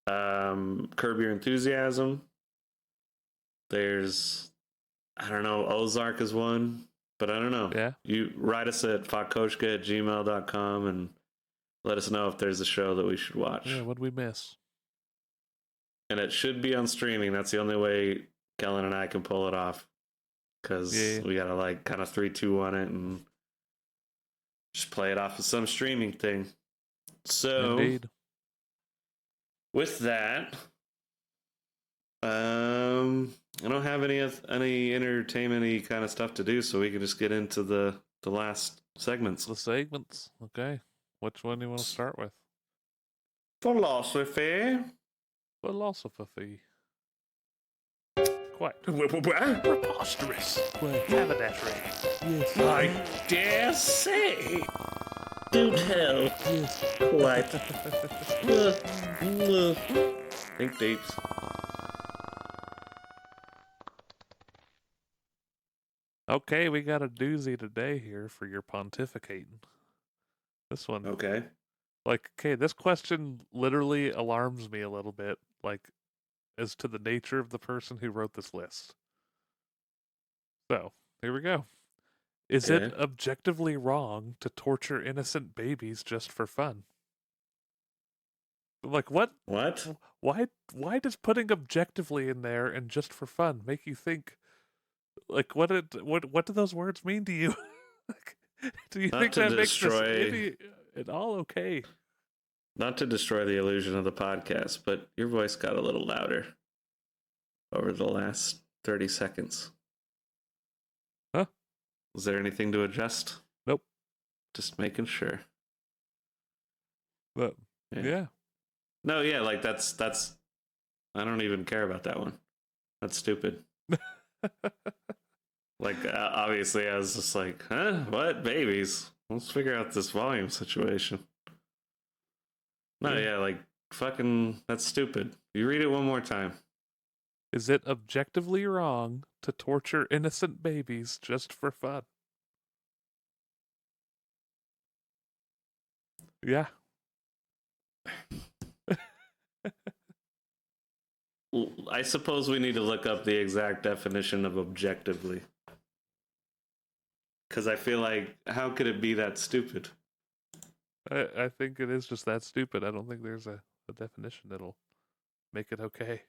Curb Your Enthusiasm. There's, I don't know, Ozark is one, but I don't know. Yeah. You write us at fakkoshka@gmail.com and let us know if there's a show that we should watch. Yeah, what'd we miss? And it should be on streaming. That's the only way Kellen and I can pull it off. Because we got to like kind of 3-2 on it and just play it off of some streaming thing. So, Indeed. With that, I don't have any entertainment-y kind of stuff to do, so we can just get into the last segments. The segments. Okay. Which one do you want to start with? Philosophy. Philosophy. Quite preposterous. Quite haberdashery. Yes. I dare say. Do tell. Yes. Quite. Think deeps. Okay, we got a doozy today here for your pontificating. This one. Okay. Like, okay, this question literally alarms me a little bit, like, as to the nature of the person who wrote this list. So, here we go. Is it objectively wrong to torture innocent babies just for fun? Like, what? What? Why does putting objectively in there and just for fun make you think, like, what do those words mean to you? Like, do you think that makes this idiot at all okay? Not to destroy the illusion of the podcast, but your voice got a little louder over the last 30 seconds. Huh? Was there anything to adjust? Nope. Just making sure. But yeah. No, yeah, like that's I don't even care about that one. That's stupid. Like obviously I was just like, huh? What? Babies? Let's figure out this volume situation. No, yeah, like fucking that's stupid. You read it one more time. Is it objectively wrong to torture innocent babies just for fun? Yeah. I suppose we need to look up the exact definition of objectively. Because I feel like, how could it be that stupid? I think it is just that stupid. I don't think there's a definition that'll make it okay.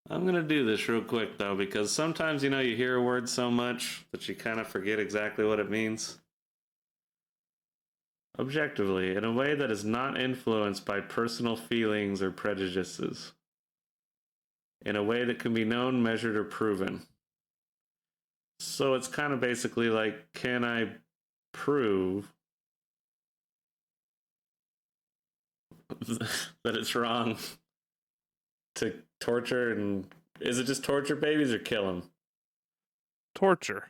I'm going to do this real quick, though, because sometimes, you hear a word so much that you kind of forget exactly what it means. Objectively, in a way that is not influenced by personal feelings or prejudices. In a way that can be known, measured, or proven. So it's kind of basically like, can I prove that it's wrong to torture? And is it just torture babies or kill them? Torture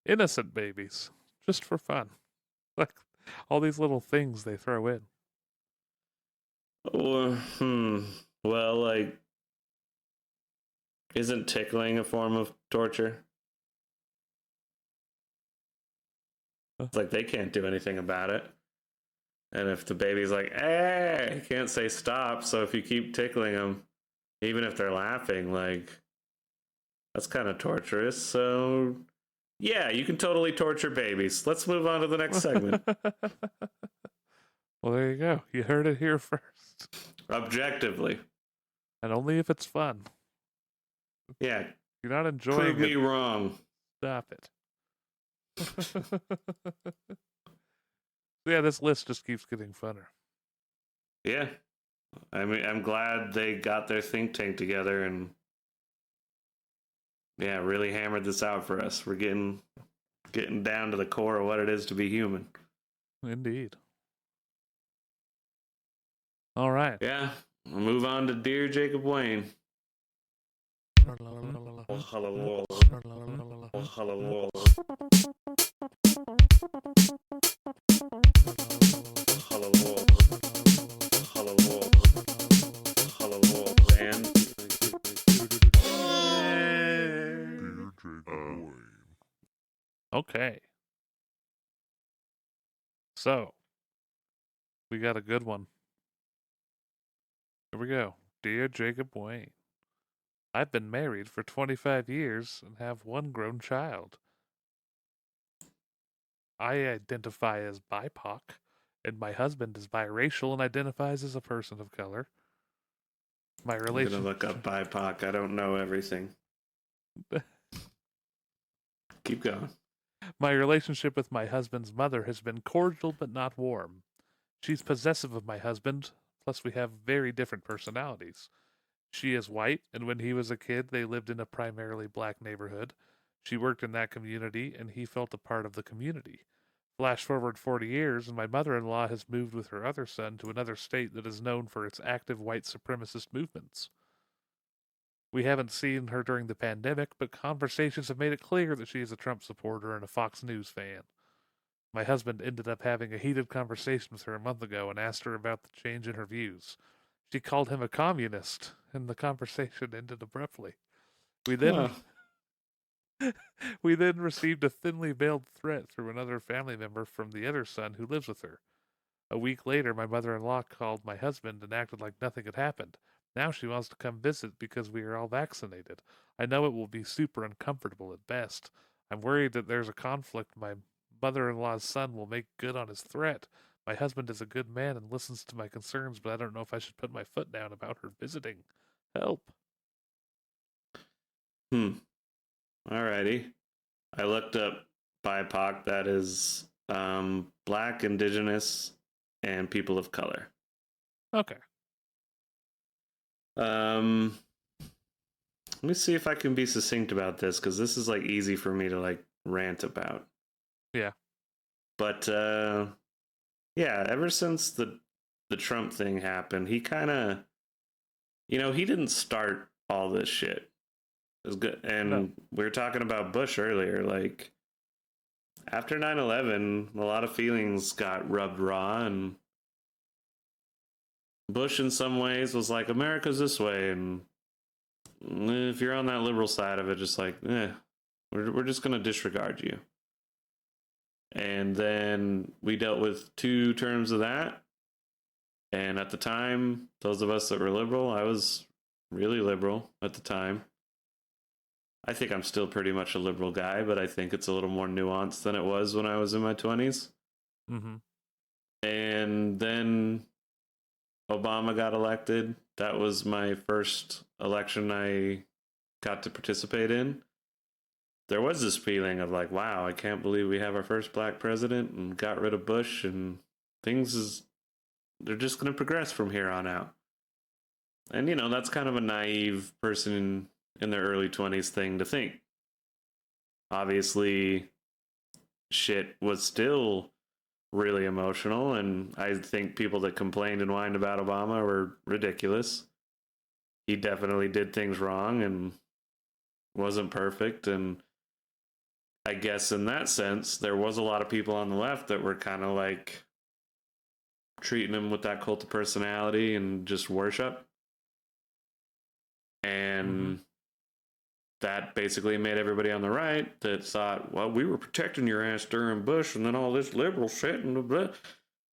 innocent babies just for fun. Like all these little things they throw in. Well, like, isn't tickling a form of torture? It's like they can't do anything about it. And if the baby's like, hey, you can't say stop. So if you keep tickling them, even if they're laughing, like, that's kind of torturous. So, yeah, you can totally torture babies. Let's move on to the next segment. Well, there you go. You heard it here first. Objectively. And only if it's fun. Yeah. If you're not Prove enjoying me it, wrong. stop it. Yeah, this list just keeps getting funner. Yeah. I mean, I'm glad they got their think tank together and yeah, really hammered this out for us. We're getting down to the core of what it is to be human. Indeed. All right. Yeah. We'll move on to Dear Jacob Wayne. Okay. So, we got a good one. Here we go. Dear Jacob Wayne, I've been married for 25 years and have one grown child. I identify as BIPOC, and my husband is biracial and identifies as a person of color. My I'm gonna look up BIPOC. I don't know everything. Keep going. My relationship with my husband's mother has been cordial but not warm. She's possessive of my husband, plus we have very different personalities. She is white, and when he was a kid, they lived in a primarily black neighborhood. She worked in that community, and he felt a part of the community. Flash forward 40 years, and my mother in law has moved with her other son to another state that is known for its active white supremacist movements. We haven't seen her during the pandemic, but conversations have made it clear that she is a Trump supporter and a Fox News fan. My husband ended up having a heated conversation with her a month ago and asked her about the change in her views. She called him a communist, and the conversation ended abruptly. We then we then received a thinly veiled threat through another family member from the other son who lives with her. A week later, my mother-in-law called my husband and acted like nothing had happened. Now she wants to come visit because we are all vaccinated. I know it will be super uncomfortable at best. I'm worried that there's a conflict. My mother-in-law's son will make good on his threat. My husband is a good man and listens to my concerns, but I don't know if I should put my foot down about her visiting. Help. Alrighty. I looked up BIPOC. That is Black, Indigenous, and people of color. Okay. Let me see if I can be succinct about this because this is like easy for me to like rant about. Yeah. But yeah, ever since the Trump thing happened, he kind of, he didn't start all this shit. It was good, and No. we were talking about Bush earlier. Like after 9/11, a lot of feelings got rubbed raw, and Bush, in some ways, was like, "America's this way," and if you're on that liberal side of it, just like, we're just gonna disregard you. And then we dealt with 2 terms of that. And at the time, those of us that were liberal, I was really liberal at the time. I think I'm still pretty much a liberal guy, but I think it's a little more nuanced than it was when I was in my 20s. Mm-hmm. And then Obama got elected. That was my first election I got to participate in. There was this feeling of like, wow, I can't believe we have our first black president and got rid of Bush, and they're just going to progress from here on out. And, that's kind of a naive person in their early 20s thing to think. Obviously, shit was still really emotional, and I think people that complained and whined about Obama were ridiculous. He definitely did things wrong and wasn't perfect, and I guess in that sense, there was a lot of people on the left that were kind of like treating him with that cult of personality and just worship. And that basically made everybody on the right that thought, well, we were protecting your ass during Bush and then all this liberal shit and blah, blah.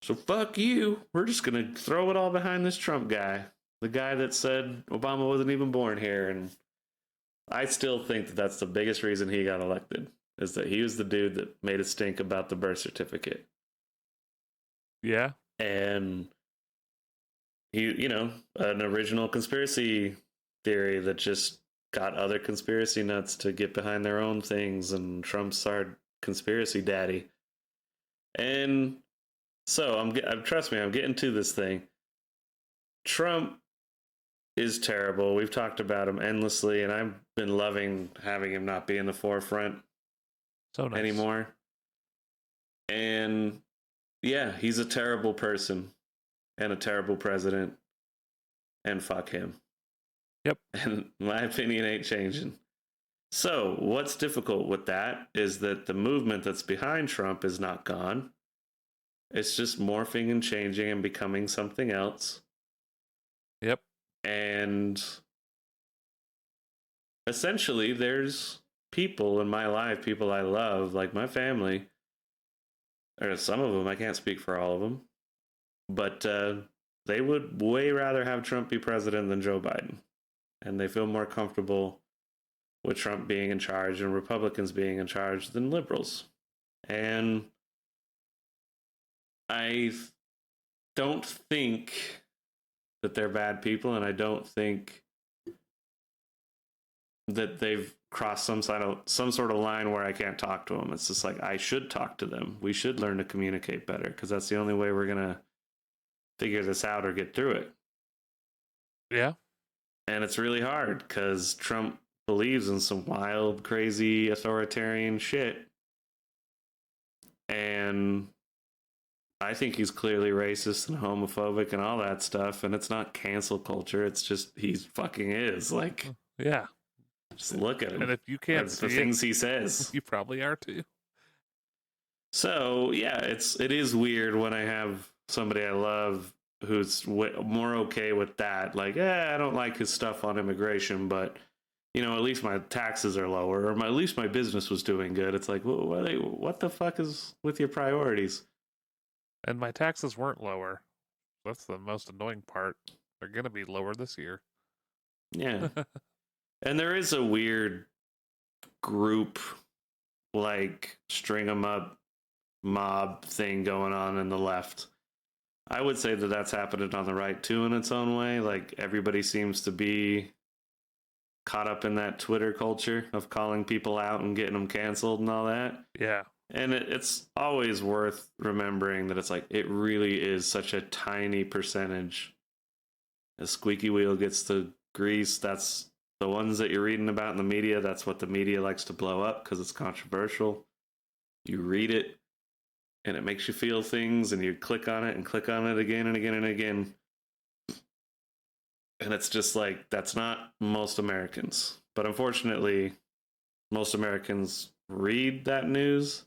So fuck you. We're just going to throw it all behind this Trump guy. The guy that said Obama wasn't even born here. And I still think that that's the biggest reason he got elected, is that he was the dude that made a stink about the birth certificate. Yeah. And an original conspiracy theory that just got other conspiracy nuts to get behind their own things, and Trump's our conspiracy daddy. And so trust me, I'm getting to this thing. Trump is terrible. We've talked about him endlessly, and I've been loving having him not be in the forefront anymore. And yeah, he's a terrible person and a terrible president, and fuck him. Yep. And my opinion ain't changing. So, what's difficult with that is that the movement that's behind Trump is not gone. It's just morphing and changing and becoming something else. Yep. And essentially, there's people in my life, people I love, like my family, or some of them, I can't speak for all of them, but they would way rather have Trump be president than Joe Biden. And they feel more comfortable with Trump being in charge and Republicans being in charge than liberals. And I don't think that they're bad people, and I don't think that they've crossed some sort of line where I can't talk to them. It's just like, I should talk to them. We should learn to communicate better, because that's the only way we're going to figure this out or get through it. Yeah. And it's really hard because Trump believes in some wild, crazy, authoritarian shit. And I think he's clearly racist and homophobic and all that stuff. And it's not cancel culture. It's just he fucking is. Like, yeah. Just look at him. And if you can't see the things he says, you probably are too. So yeah, it is weird when I have somebody I love who's more okay with that. Like, I don't like his stuff on immigration, but at least my taxes are lower, or at least my business was doing good. It's like, what the fuck is with your priorities? And my taxes weren't lower. That's the most annoying part. They're going to be lower this year. Yeah. And there is a weird group, like, string 'em up mob thing going on in the left. I would say that that's happening on the right too in its own way. Like, everybody seems to be caught up in that Twitter culture of calling people out and getting them canceled and all that. Yeah. And it's always worth remembering that it's like, it really is such a tiny percentage. A squeaky wheel gets the grease. That's the ones that you're reading about in the media. That's what the media likes to blow up because it's controversial. You read it and it makes you feel things, and you click on it again and again and again. And it's just like, that's not most Americans. But unfortunately, most Americans read that news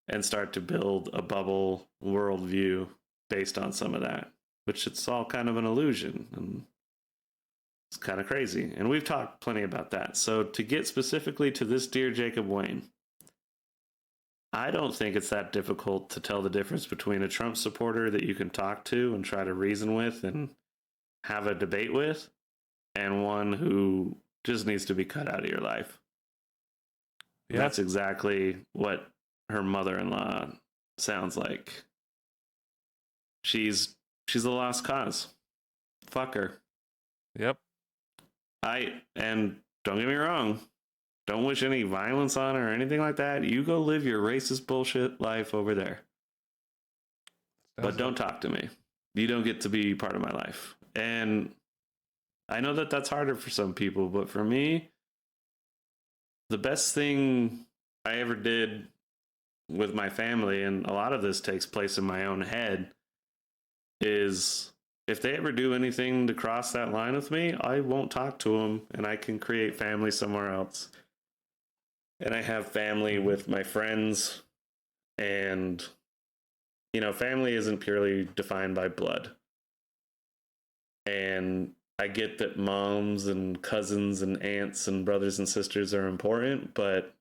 and start to build a bubble worldview based on some of that, which it's all kind of an illusion. And it's kind of crazy. And we've talked plenty about that. So to get specifically to this Dear Jacob Wayne, I don't think it's that difficult to tell the difference between a Trump supporter that you can talk to and try to reason with and have a debate with, and one who just needs to be cut out of your life. Yeah. That's exactly what her mother-in-law sounds like. She's a lost cause. Fuck her. Yep. And don't get me wrong, don't wish any violence on her or anything like that. You go live your racist bullshit life over there. But don't talk to me. You don't get to be part of my life. And I know that that's harder for some people, but for me, the best thing I ever did with my family, and a lot of this takes place in my own head, is if they ever do anything to cross that line with me, I won't talk to them, and I can create family somewhere else. And I have family with my friends, and, family isn't purely defined by blood. And I get that moms and cousins and aunts and brothers and sisters are important, but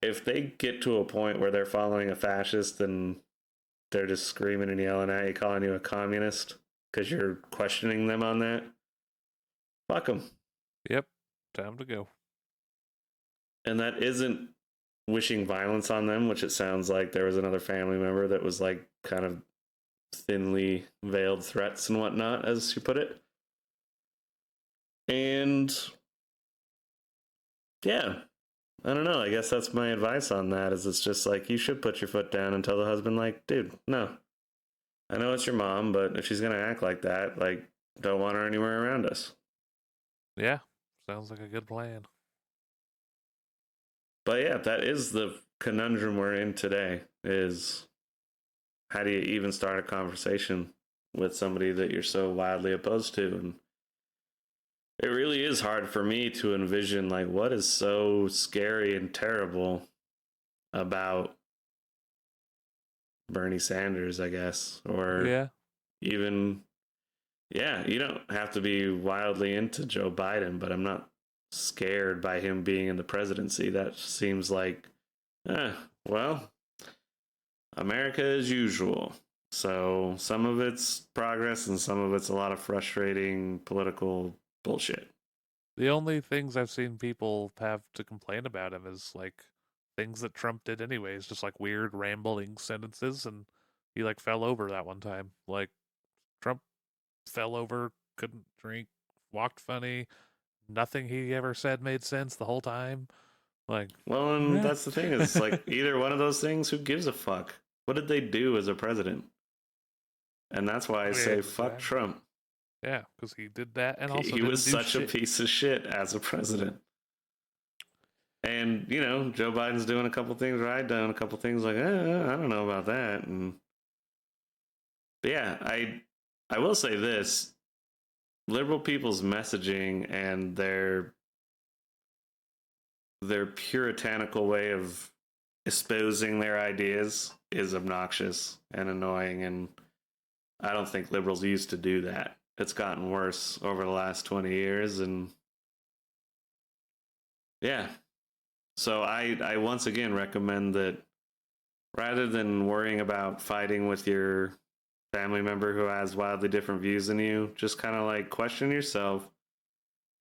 if they get to a point where they're following a fascist and they're just screaming and yelling at you, calling you a communist because you're questioning them on that, fuck them. Yep. Time to go. And that isn't wishing violence on them, which it sounds like there was another family member that was like kind of thinly veiled threats and whatnot, as you put it. And yeah, I don't know. I guess that's my advice on that. Is it's just like you should put your foot down and tell the husband, like, dude, no. I know it's your mom, but if she's gonna act like that, like, don't want her anywhere around us. Yeah, sounds like a good plan. But yeah, that is the conundrum we're in today. Is how do you even start a conversation with somebody that you're so wildly opposed to? And it really is hard for me to envision like what is so scary and terrible about Bernie Sanders, I guess, or Yeah, even yeah, you don't have to be wildly into Joe Biden, but I'm not scared by him being in the presidency. That seems like, eh, well, America as usual. So some of it's progress and some of it's a lot of frustrating political bullshit. the only things I've seen people have to complain about him is like things that Trump did anyways, just like weird rambling sentences, and he like fell over that one time. Like Trump fell over, couldn't drink, walked funny. Nothing he ever said made sense the whole time. Like, Well, and eh. that's the thing is like either one of those things, who gives a fuck? What did they do as a president? And that's why I say fuck Exactly. Trump. Yeah, because he did that and also He was didn't do such a shit. piece of shit as a president. And, you know, Joe Biden's doing a couple things right, doing a couple things like, I don't know about that. And but yeah, I will say this. Liberal people's messaging and their puritanical way of espousing their ideas is obnoxious and annoying, and I don't think liberals used to do that. It's gotten worse over the last 20 years, and yeah. So I once again recommend that rather than worrying about fighting with your family member who has wildly different views than you, just kind of like question yourself,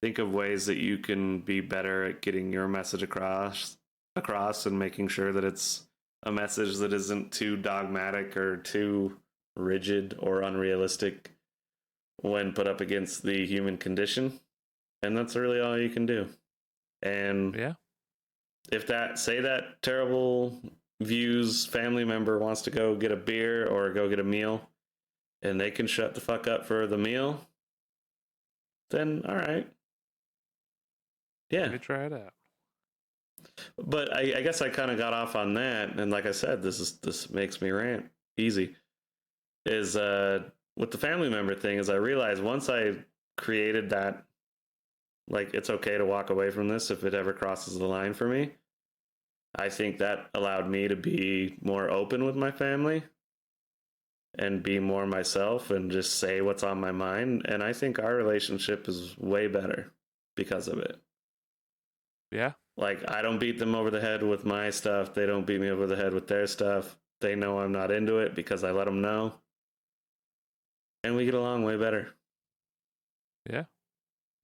think of ways that you can be better at getting your message across and making sure that it's a message that isn't too dogmatic or too rigid or unrealistic when put up against the human condition. And that's really all you can do. And Yeah, if that terrible views family member wants to go get a beer or go get a meal and they can shut the fuck up for the meal, then all right. Yeah. maybe try it out. But I guess I kind of got off on that, and like I said, this makes me rant easy. Is with the family member thing, is I realized once I created that, like it's okay to walk away from this if it ever crosses the line for me. I think that allowed me to be more open with my family and be more myself and just say what's on my mind. And I think our relationship is way better because of it. Yeah, Like, I don't beat them over the head with my stuff. They don't beat me over the head with their stuff. They know I'm not into it because I let them know. And we get along way better. yeah,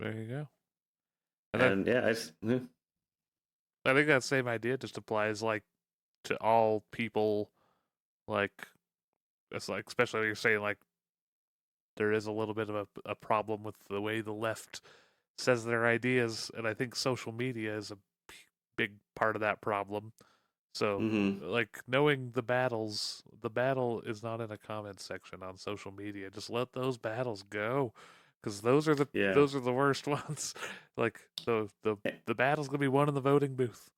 there you go. And And yeah, I think that same idea just applies like to all people. Like it's like especially when you're saying like there is a little bit of a problem with the way the left says their ideas, and I think social media is a big part of that problem. So, mm-hmm. like knowing the battle is not in a comment section on social media. Just let those battles go, because Yeah. those are the worst ones. Like the battle's gonna be won in the voting booth.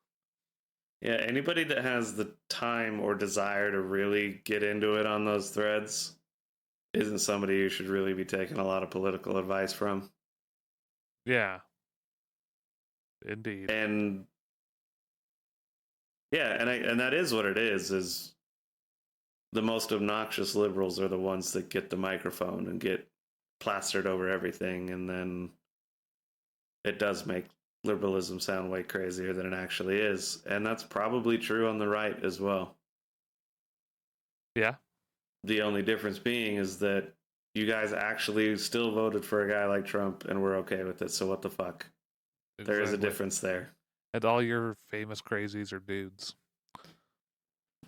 Yeah, anybody that has the time or desire to really get into it on those threads isn't somebody you should really be taking a lot of political advice from. Yeah, indeed. And yeah, and that is what it is the most obnoxious liberals are the ones that get the microphone and get plastered over everything, and then it does make liberalism sound way crazier than it actually is. And that's probably true on the right as well. Yeah, The only difference being is that you guys actually still voted for a guy like Trump and we're okay with it. So what the fuck? There is a exactly. difference there. And all your famous crazies are dudes.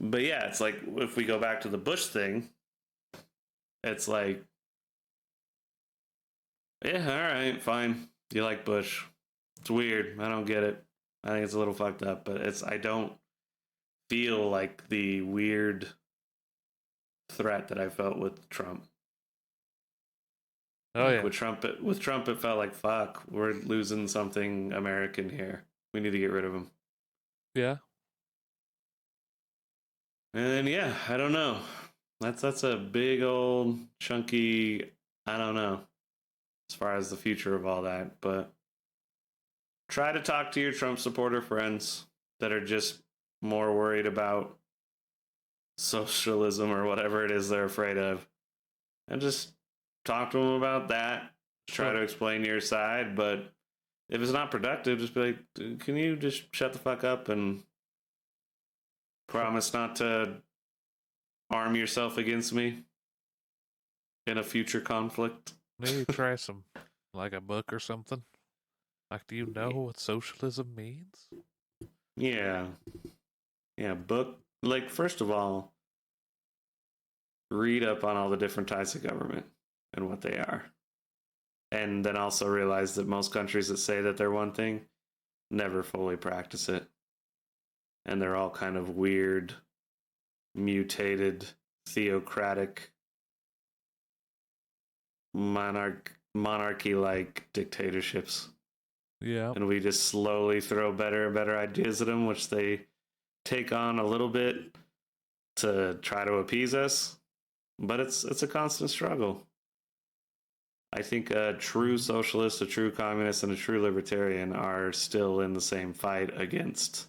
But yeah, it's like if we go back to the Bush thing, It's like, yeah, all right, fine. You like Bush. It's weird. I don't get it. I think it's a little fucked up, but I don't feel like the weird threat that I felt with Trump. Oh Like yeah, with Trump, it felt like fuck, we're losing something American here. We need to get rid of him. yeah. And then yeah, I don't know. That's a big old chunky. I don't know as far as the future of all that, but try to talk to your Trump supporter friends that are just more worried about socialism or whatever it is they're afraid of, and just talk to them about that. Try So to explain your side, but if it's not productive, just be like, can you just shut the fuck up and so promise not to arm yourself against me in a future conflict? maybe try some like a book or something. Like, do you know what socialism means? Yeah. Yeah. Book, like, first of all, read up on all the different types of government and what they are. And then also realize that most countries that say that they're one thing never fully practice it. And they're all kind of weird, mutated, theocratic, monarchy like dictatorships. Yeah. And we just slowly throw better and better ideas at them, which they take on a little bit to try to appease us. But it's a constant struggle. I think a true socialist, a true communist, and a true libertarian are still in the same fight against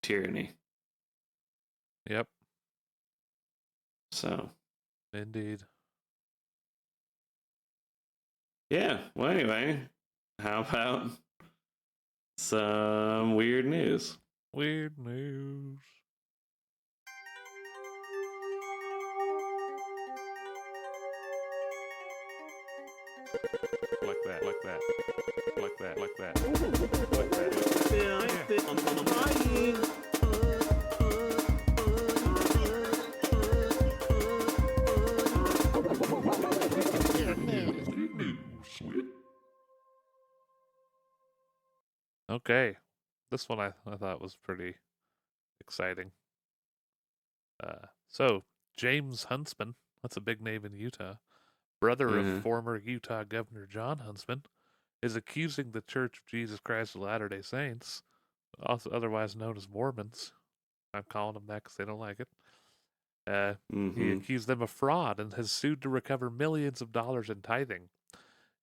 tyranny. Yep. So, Indeed. yeah. Well, anyway, how about some weird news? Weird news. Like that. Like that. Like that. Like that. Like that. Okay. This one I thought was pretty exciting. So James Huntsman, that's a big name in Utah, brother of Uh-huh. former Utah Governor John Huntsman, is accusing the Church of Jesus Christ of Latter-day Saints, also otherwise known as Mormons. I'm calling them that because they don't like it. He Mm-hmm. accused them of fraud and has sued to recover millions of dollars in tithing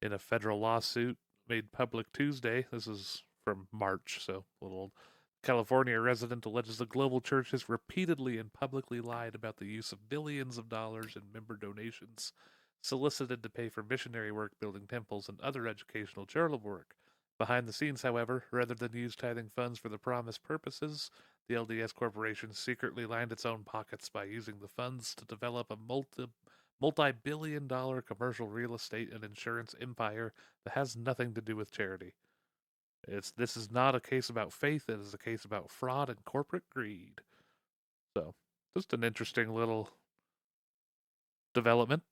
in a federal lawsuit made public Tuesday. This is from March, so a little old. California resident alleges the global church has repeatedly and publicly lied about the use of billions of dollars in member donations solicited to pay for missionary work, building temples, and other educational charitable work. Behind the scenes, however, rather than use tithing funds for the promised purposes, the LDS Corporation secretly lined its own pockets by using the funds to develop a multi billion-dollar commercial real estate and insurance empire that has nothing to do with charity. This is not a case about faith, it is a case about fraud and corporate greed. So, just an interesting little development.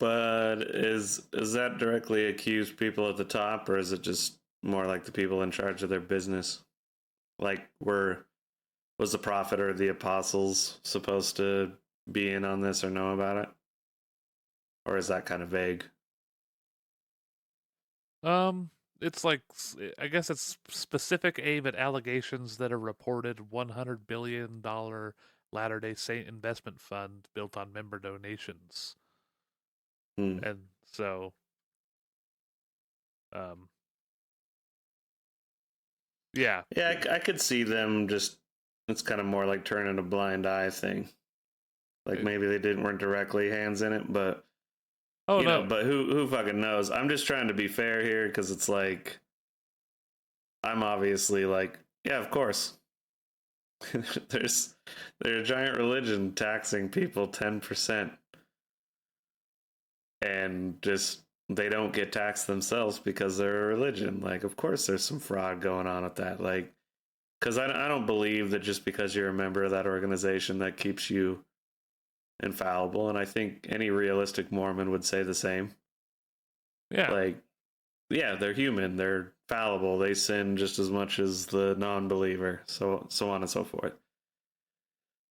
But is that directly accused people at the top, or is it just more like the people in charge of their business? Like, was the prophet or the apostles supposed to be in on this or know about it? Or is that kind of vague? Um, it's like I guess it's specific aim at allegations that a reported $100 billion Latter Day Saint investment fund built on member donations, Hmm. and so um, yeah, Yeah, I could see them just. It's kind of more like turning a blind eye thing. Like it, maybe they didn't weren't directly hands in it, but oh no, but who fucking knows? I'm just trying to be fair here because it's like I'm obviously like, yeah, of course. there's there's a giant religion taxing people 10% and just they don't get taxed themselves because they're a religion. Like, of course there's some fraud going on with that. Like, because I don't believe that just because you're a member of that organization that keeps you infallible, and I think any realistic Mormon would say the same. Yeah. Like, yeah, they're human, they're fallible, they sin just as much as the non-believer, so on and so forth.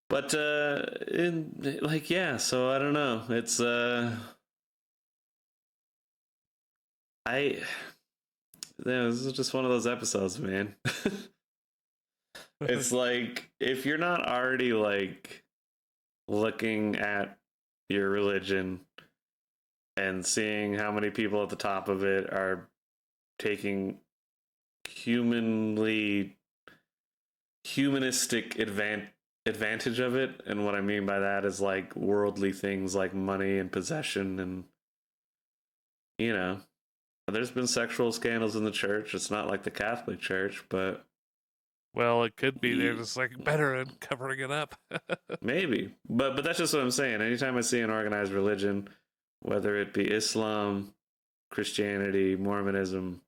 But yeah, so I don't know. It's I yeah, this is just one of those episodes, man. It's like if you're not already like looking at your religion and seeing how many people at the top of it are taking humanly humanistic advantage of it, and what I mean by that is like worldly things like money and possession, and you know, there's been sexual scandals in the church. It's not like the Catholic Church, but Well, it could be they're just like better at covering it up. maybe. But that's just what I'm saying. Anytime I see an organized religion, whether it be Islam, Christianity, Mormonism,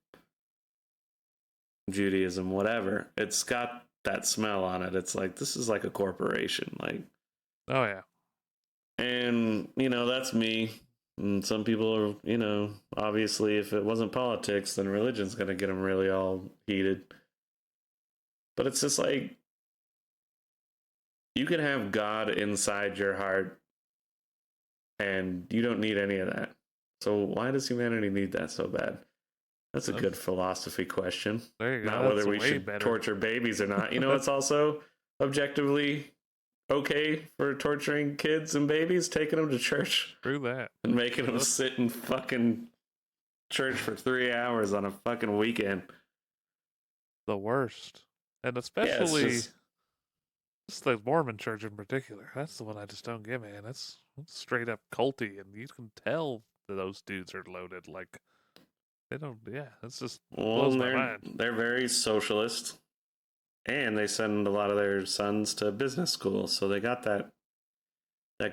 Judaism, whatever, it's got that smell on it. It's like this is like a corporation, like. Oh yeah. And you know, that's me. And some people are, you know, obviously, if it wasn't politics, then religion's gonna get them really all heated. But it's just like you can have God inside your heart, and you don't need any of that. So why does humanity need that so bad? That's a good philosophy question. There you go. Not whether we should torture babies or not. You know, it's also objectively okay for torturing kids and babies, taking them to church. True that. And making them sit in fucking church for 3 hours on a fucking weekend. The worst. And especially just the Mormon church in particular. That's the one I just don't get, man. That's straight up culty, and you can tell that those dudes are loaded. Like, they don't, yeah, that's just blows my mind. They're very socialist, and they send a lot of their sons to business school, so they got that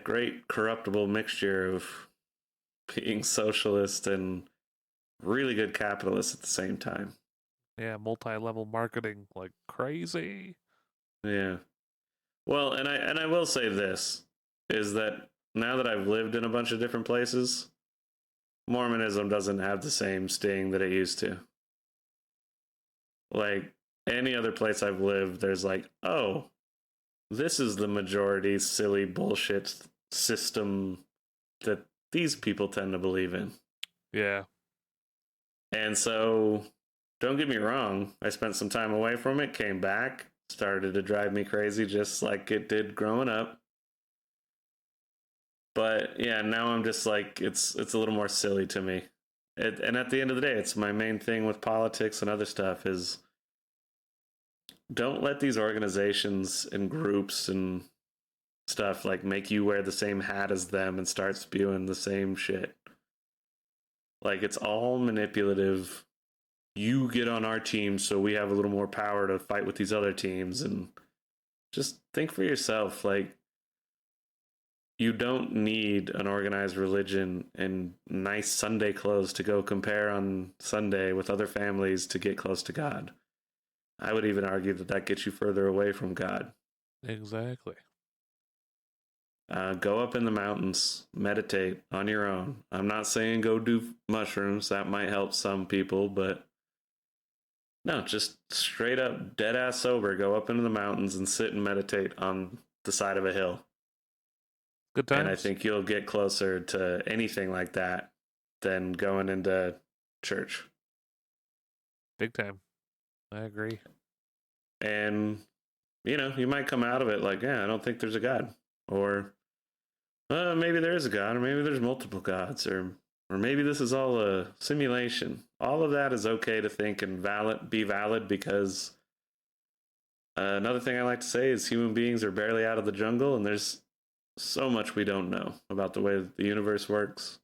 great corruptible mixture of being socialist and really good capitalist at the same time. Yeah, multi-level marketing like crazy. Yeah. Well, and I will say this is that now that I've lived in a bunch of different places, Mormonism doesn't have the same sting that it used to. Like any other place I've lived, there's like, oh, this is the majority silly bullshit system that these people tend to believe in. Yeah. And so, don't get me wrong, I spent some time away from it, came back, started to drive me crazy just like it did growing up. But yeah, now I'm just like, it's a little more silly to me. And at the end of the day, it's my main thing with politics and other stuff is don't let these organizations and groups and stuff like make you wear the same hat as them and start spewing the same shit. Like it's all manipulative. You get on our team so we have a little more power to fight with these other teams, and just think for yourself. Like you don't need an organized religion and nice Sunday clothes to go compare on Sunday with other families to get close to God. I would even argue that gets you further away from God. Exactly. Go up in the mountains, meditate on your own. I'm not saying go do mushrooms. That might help some people, but no, just straight up dead ass sober. Go up into the mountains and sit and meditate on the side of a hill. Good times. And I think you'll get closer to anything like that than going into church. Big time. I agree. And, you know, you might come out of it like, yeah, I don't think there's a God. Or maybe there is a God, or maybe there's multiple gods, or maybe this is all a simulation. All of that is okay to think and be valid because another thing I like to say is human beings are barely out of the jungle, and there's so much we don't know about the way the universe works.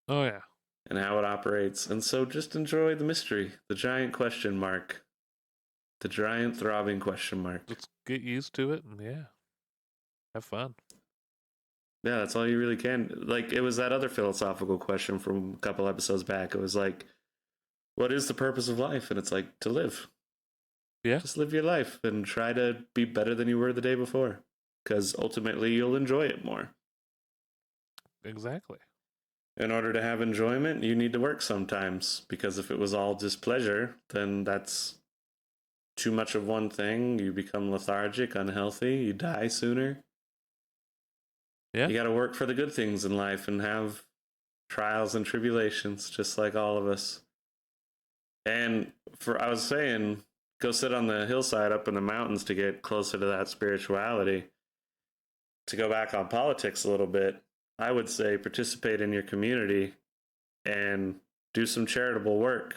Oh, yeah. And how it operates. And so just enjoy the mystery, the giant question mark, the giant throbbing question mark. Let's get used to it and, yeah, have fun. Yeah, that's all you really can. Like, it was that other philosophical question from a couple episodes back. It was like, what is the purpose of life? And it's like, to live. Yeah. Just live your life and try to be better than you were the day before. Because ultimately, you'll enjoy it more. Exactly. In order to have enjoyment, you need to work sometimes, because if it was all just pleasure, then that's too much of one thing. You become lethargic, unhealthy, you die sooner. Yeah. You got to work for the good things in life and have trials and tribulations, just like all of us. And I was saying, go sit on the hillside up in the mountains to get closer to that spirituality. To go back on politics a little bit, I would say participate in your community and do some charitable work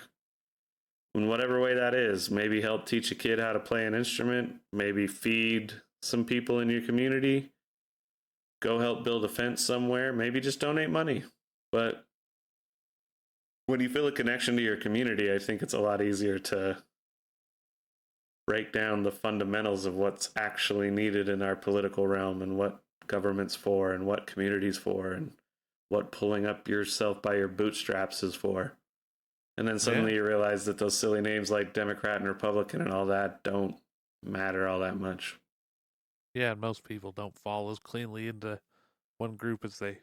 in whatever way that is. Maybe help teach a kid how to play an instrument, maybe feed some people in your community, go help build a fence somewhere, maybe just donate money. But when you feel a connection to your community, I think it's a lot easier to break down the fundamentals of what's actually needed in our political realm and what government's for and what community's for and what pulling up yourself by your bootstraps is for. And then suddenly you realize that those silly names like Democrat and Republican and all that don't matter all that much. Yeah, and most people don't fall as cleanly into one group as they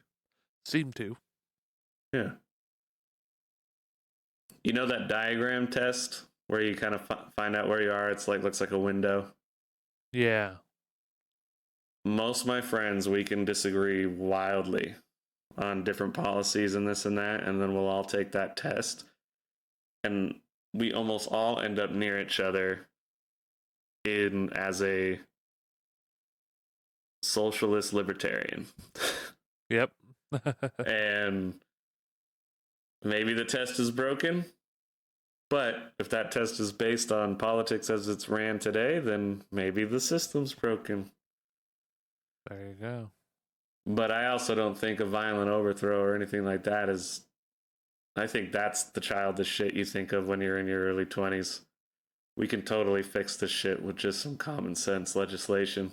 seem to. Yeah. You know that diagram test where you kind of find out where you are? It's like, looks like a window. Yeah. Most of my friends, we can disagree wildly on different policies and this and that, and then we'll all take that test. And we almost all end up near each other as a socialist libertarian. Yep. And maybe the test is broken, but if that test is based on politics as it's ran today, then maybe the system's broken. There you go. But I also don't think a violent overthrow or anything like that is... I think that's the childish shit you think of when you're in your early 20s. We can totally fix this shit with just some common sense legislation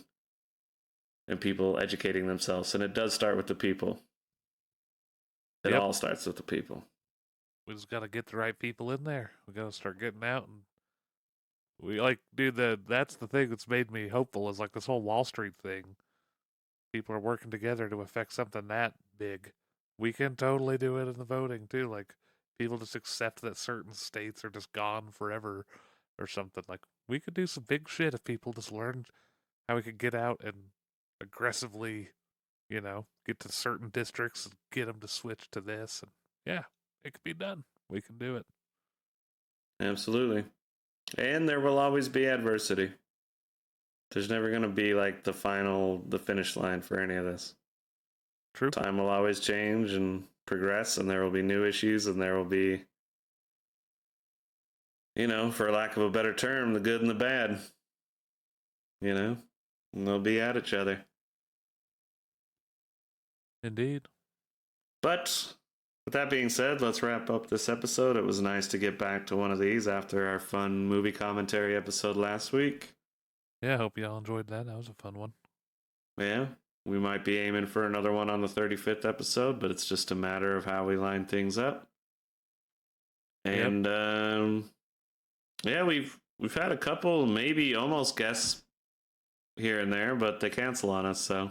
and people educating themselves. And it does start with the people. It all starts with the people. We just got to get the right people in there. We got to start getting out, and we like, dude. That's the thing that's made me hopeful is like this whole Wall Street thing. People are working together to affect something that big. We can totally do it in the voting too. Like people just accept that certain states are just gone forever or something. Like we could do some big shit if people just learned how we could get out and aggressively, get to certain districts and get them to switch to this. And yeah, it could be done. We can do it. Absolutely. And there will always be adversity. There's never going to be like the finish line for any of this. True. Time will always change and progress, and there will be new issues, and there will be, for lack of a better term, the good and the bad. And they'll be at each other. Indeed. But with that being said, let's wrap up this episode. It was nice to get back to one of these after our fun movie commentary episode last week. Yeah, I hope y'all enjoyed that. That was a fun one. Yeah, we might be aiming for another one on the 35th episode, but it's just a matter of how we line things up. And we've had a couple, maybe almost guests here and there, but they cancel on us. So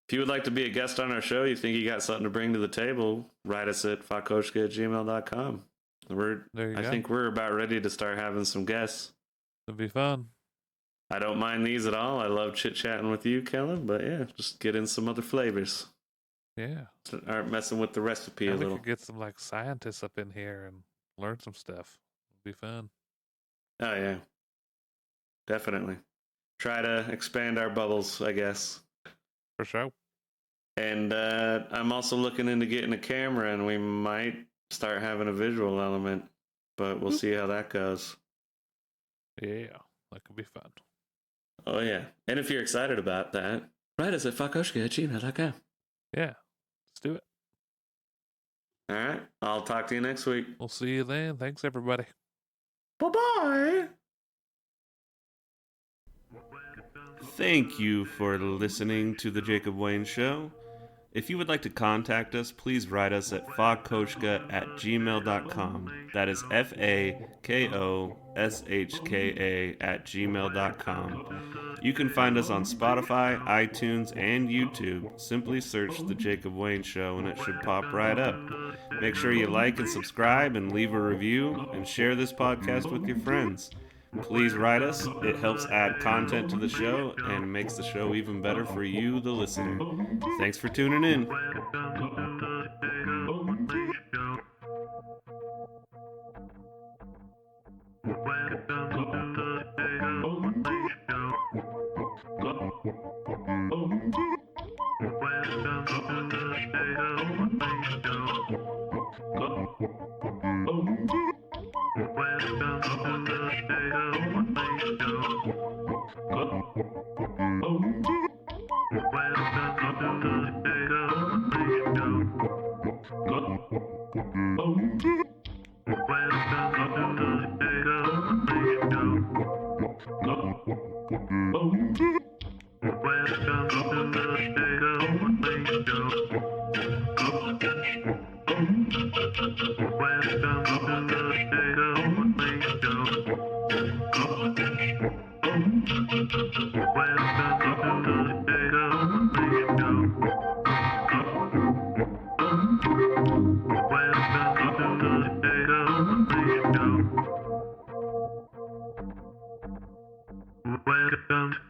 if you would like to be a guest on our show, you think you got something to bring to the table, write us at fakoshka@gmail.com. I think we're about ready to start having some guests. It'll be fun. I don't mind these at all. I love chit-chatting with you, Kellen, but yeah, just get in some other flavors. Yeah. Aren't messing with the recipe a little. We could get some like scientists up in here and learn some stuff. It'll be fun. Oh yeah. Definitely. Try to expand our bubbles, I guess. For sure. And I'm also looking into getting a camera, and we might start having a visual element, but we'll see how that goes. Yeah, that could be fun. Oh yeah. And if you're excited about that, write us at fakoshka@gmail.com. Yeah, let's do it. All right. I'll talk to you next week. We'll see you then. Thanks, everybody. Bye-bye. Thank you for listening to The Jacob Wayne Show. If you would like to contact us, please write us at fakoshka@gmail.com. That is FAKOSHKA@gmail.com. You can find us on Spotify, iTunes, and YouTube. Simply search The Jacob Wayne Show and it should pop right up. Make sure you like and subscribe and leave a review and share this podcast with your friends. Please write us. It helps add content to the show and makes the show even better for you, the listener. Thanks for tuning in. Welcome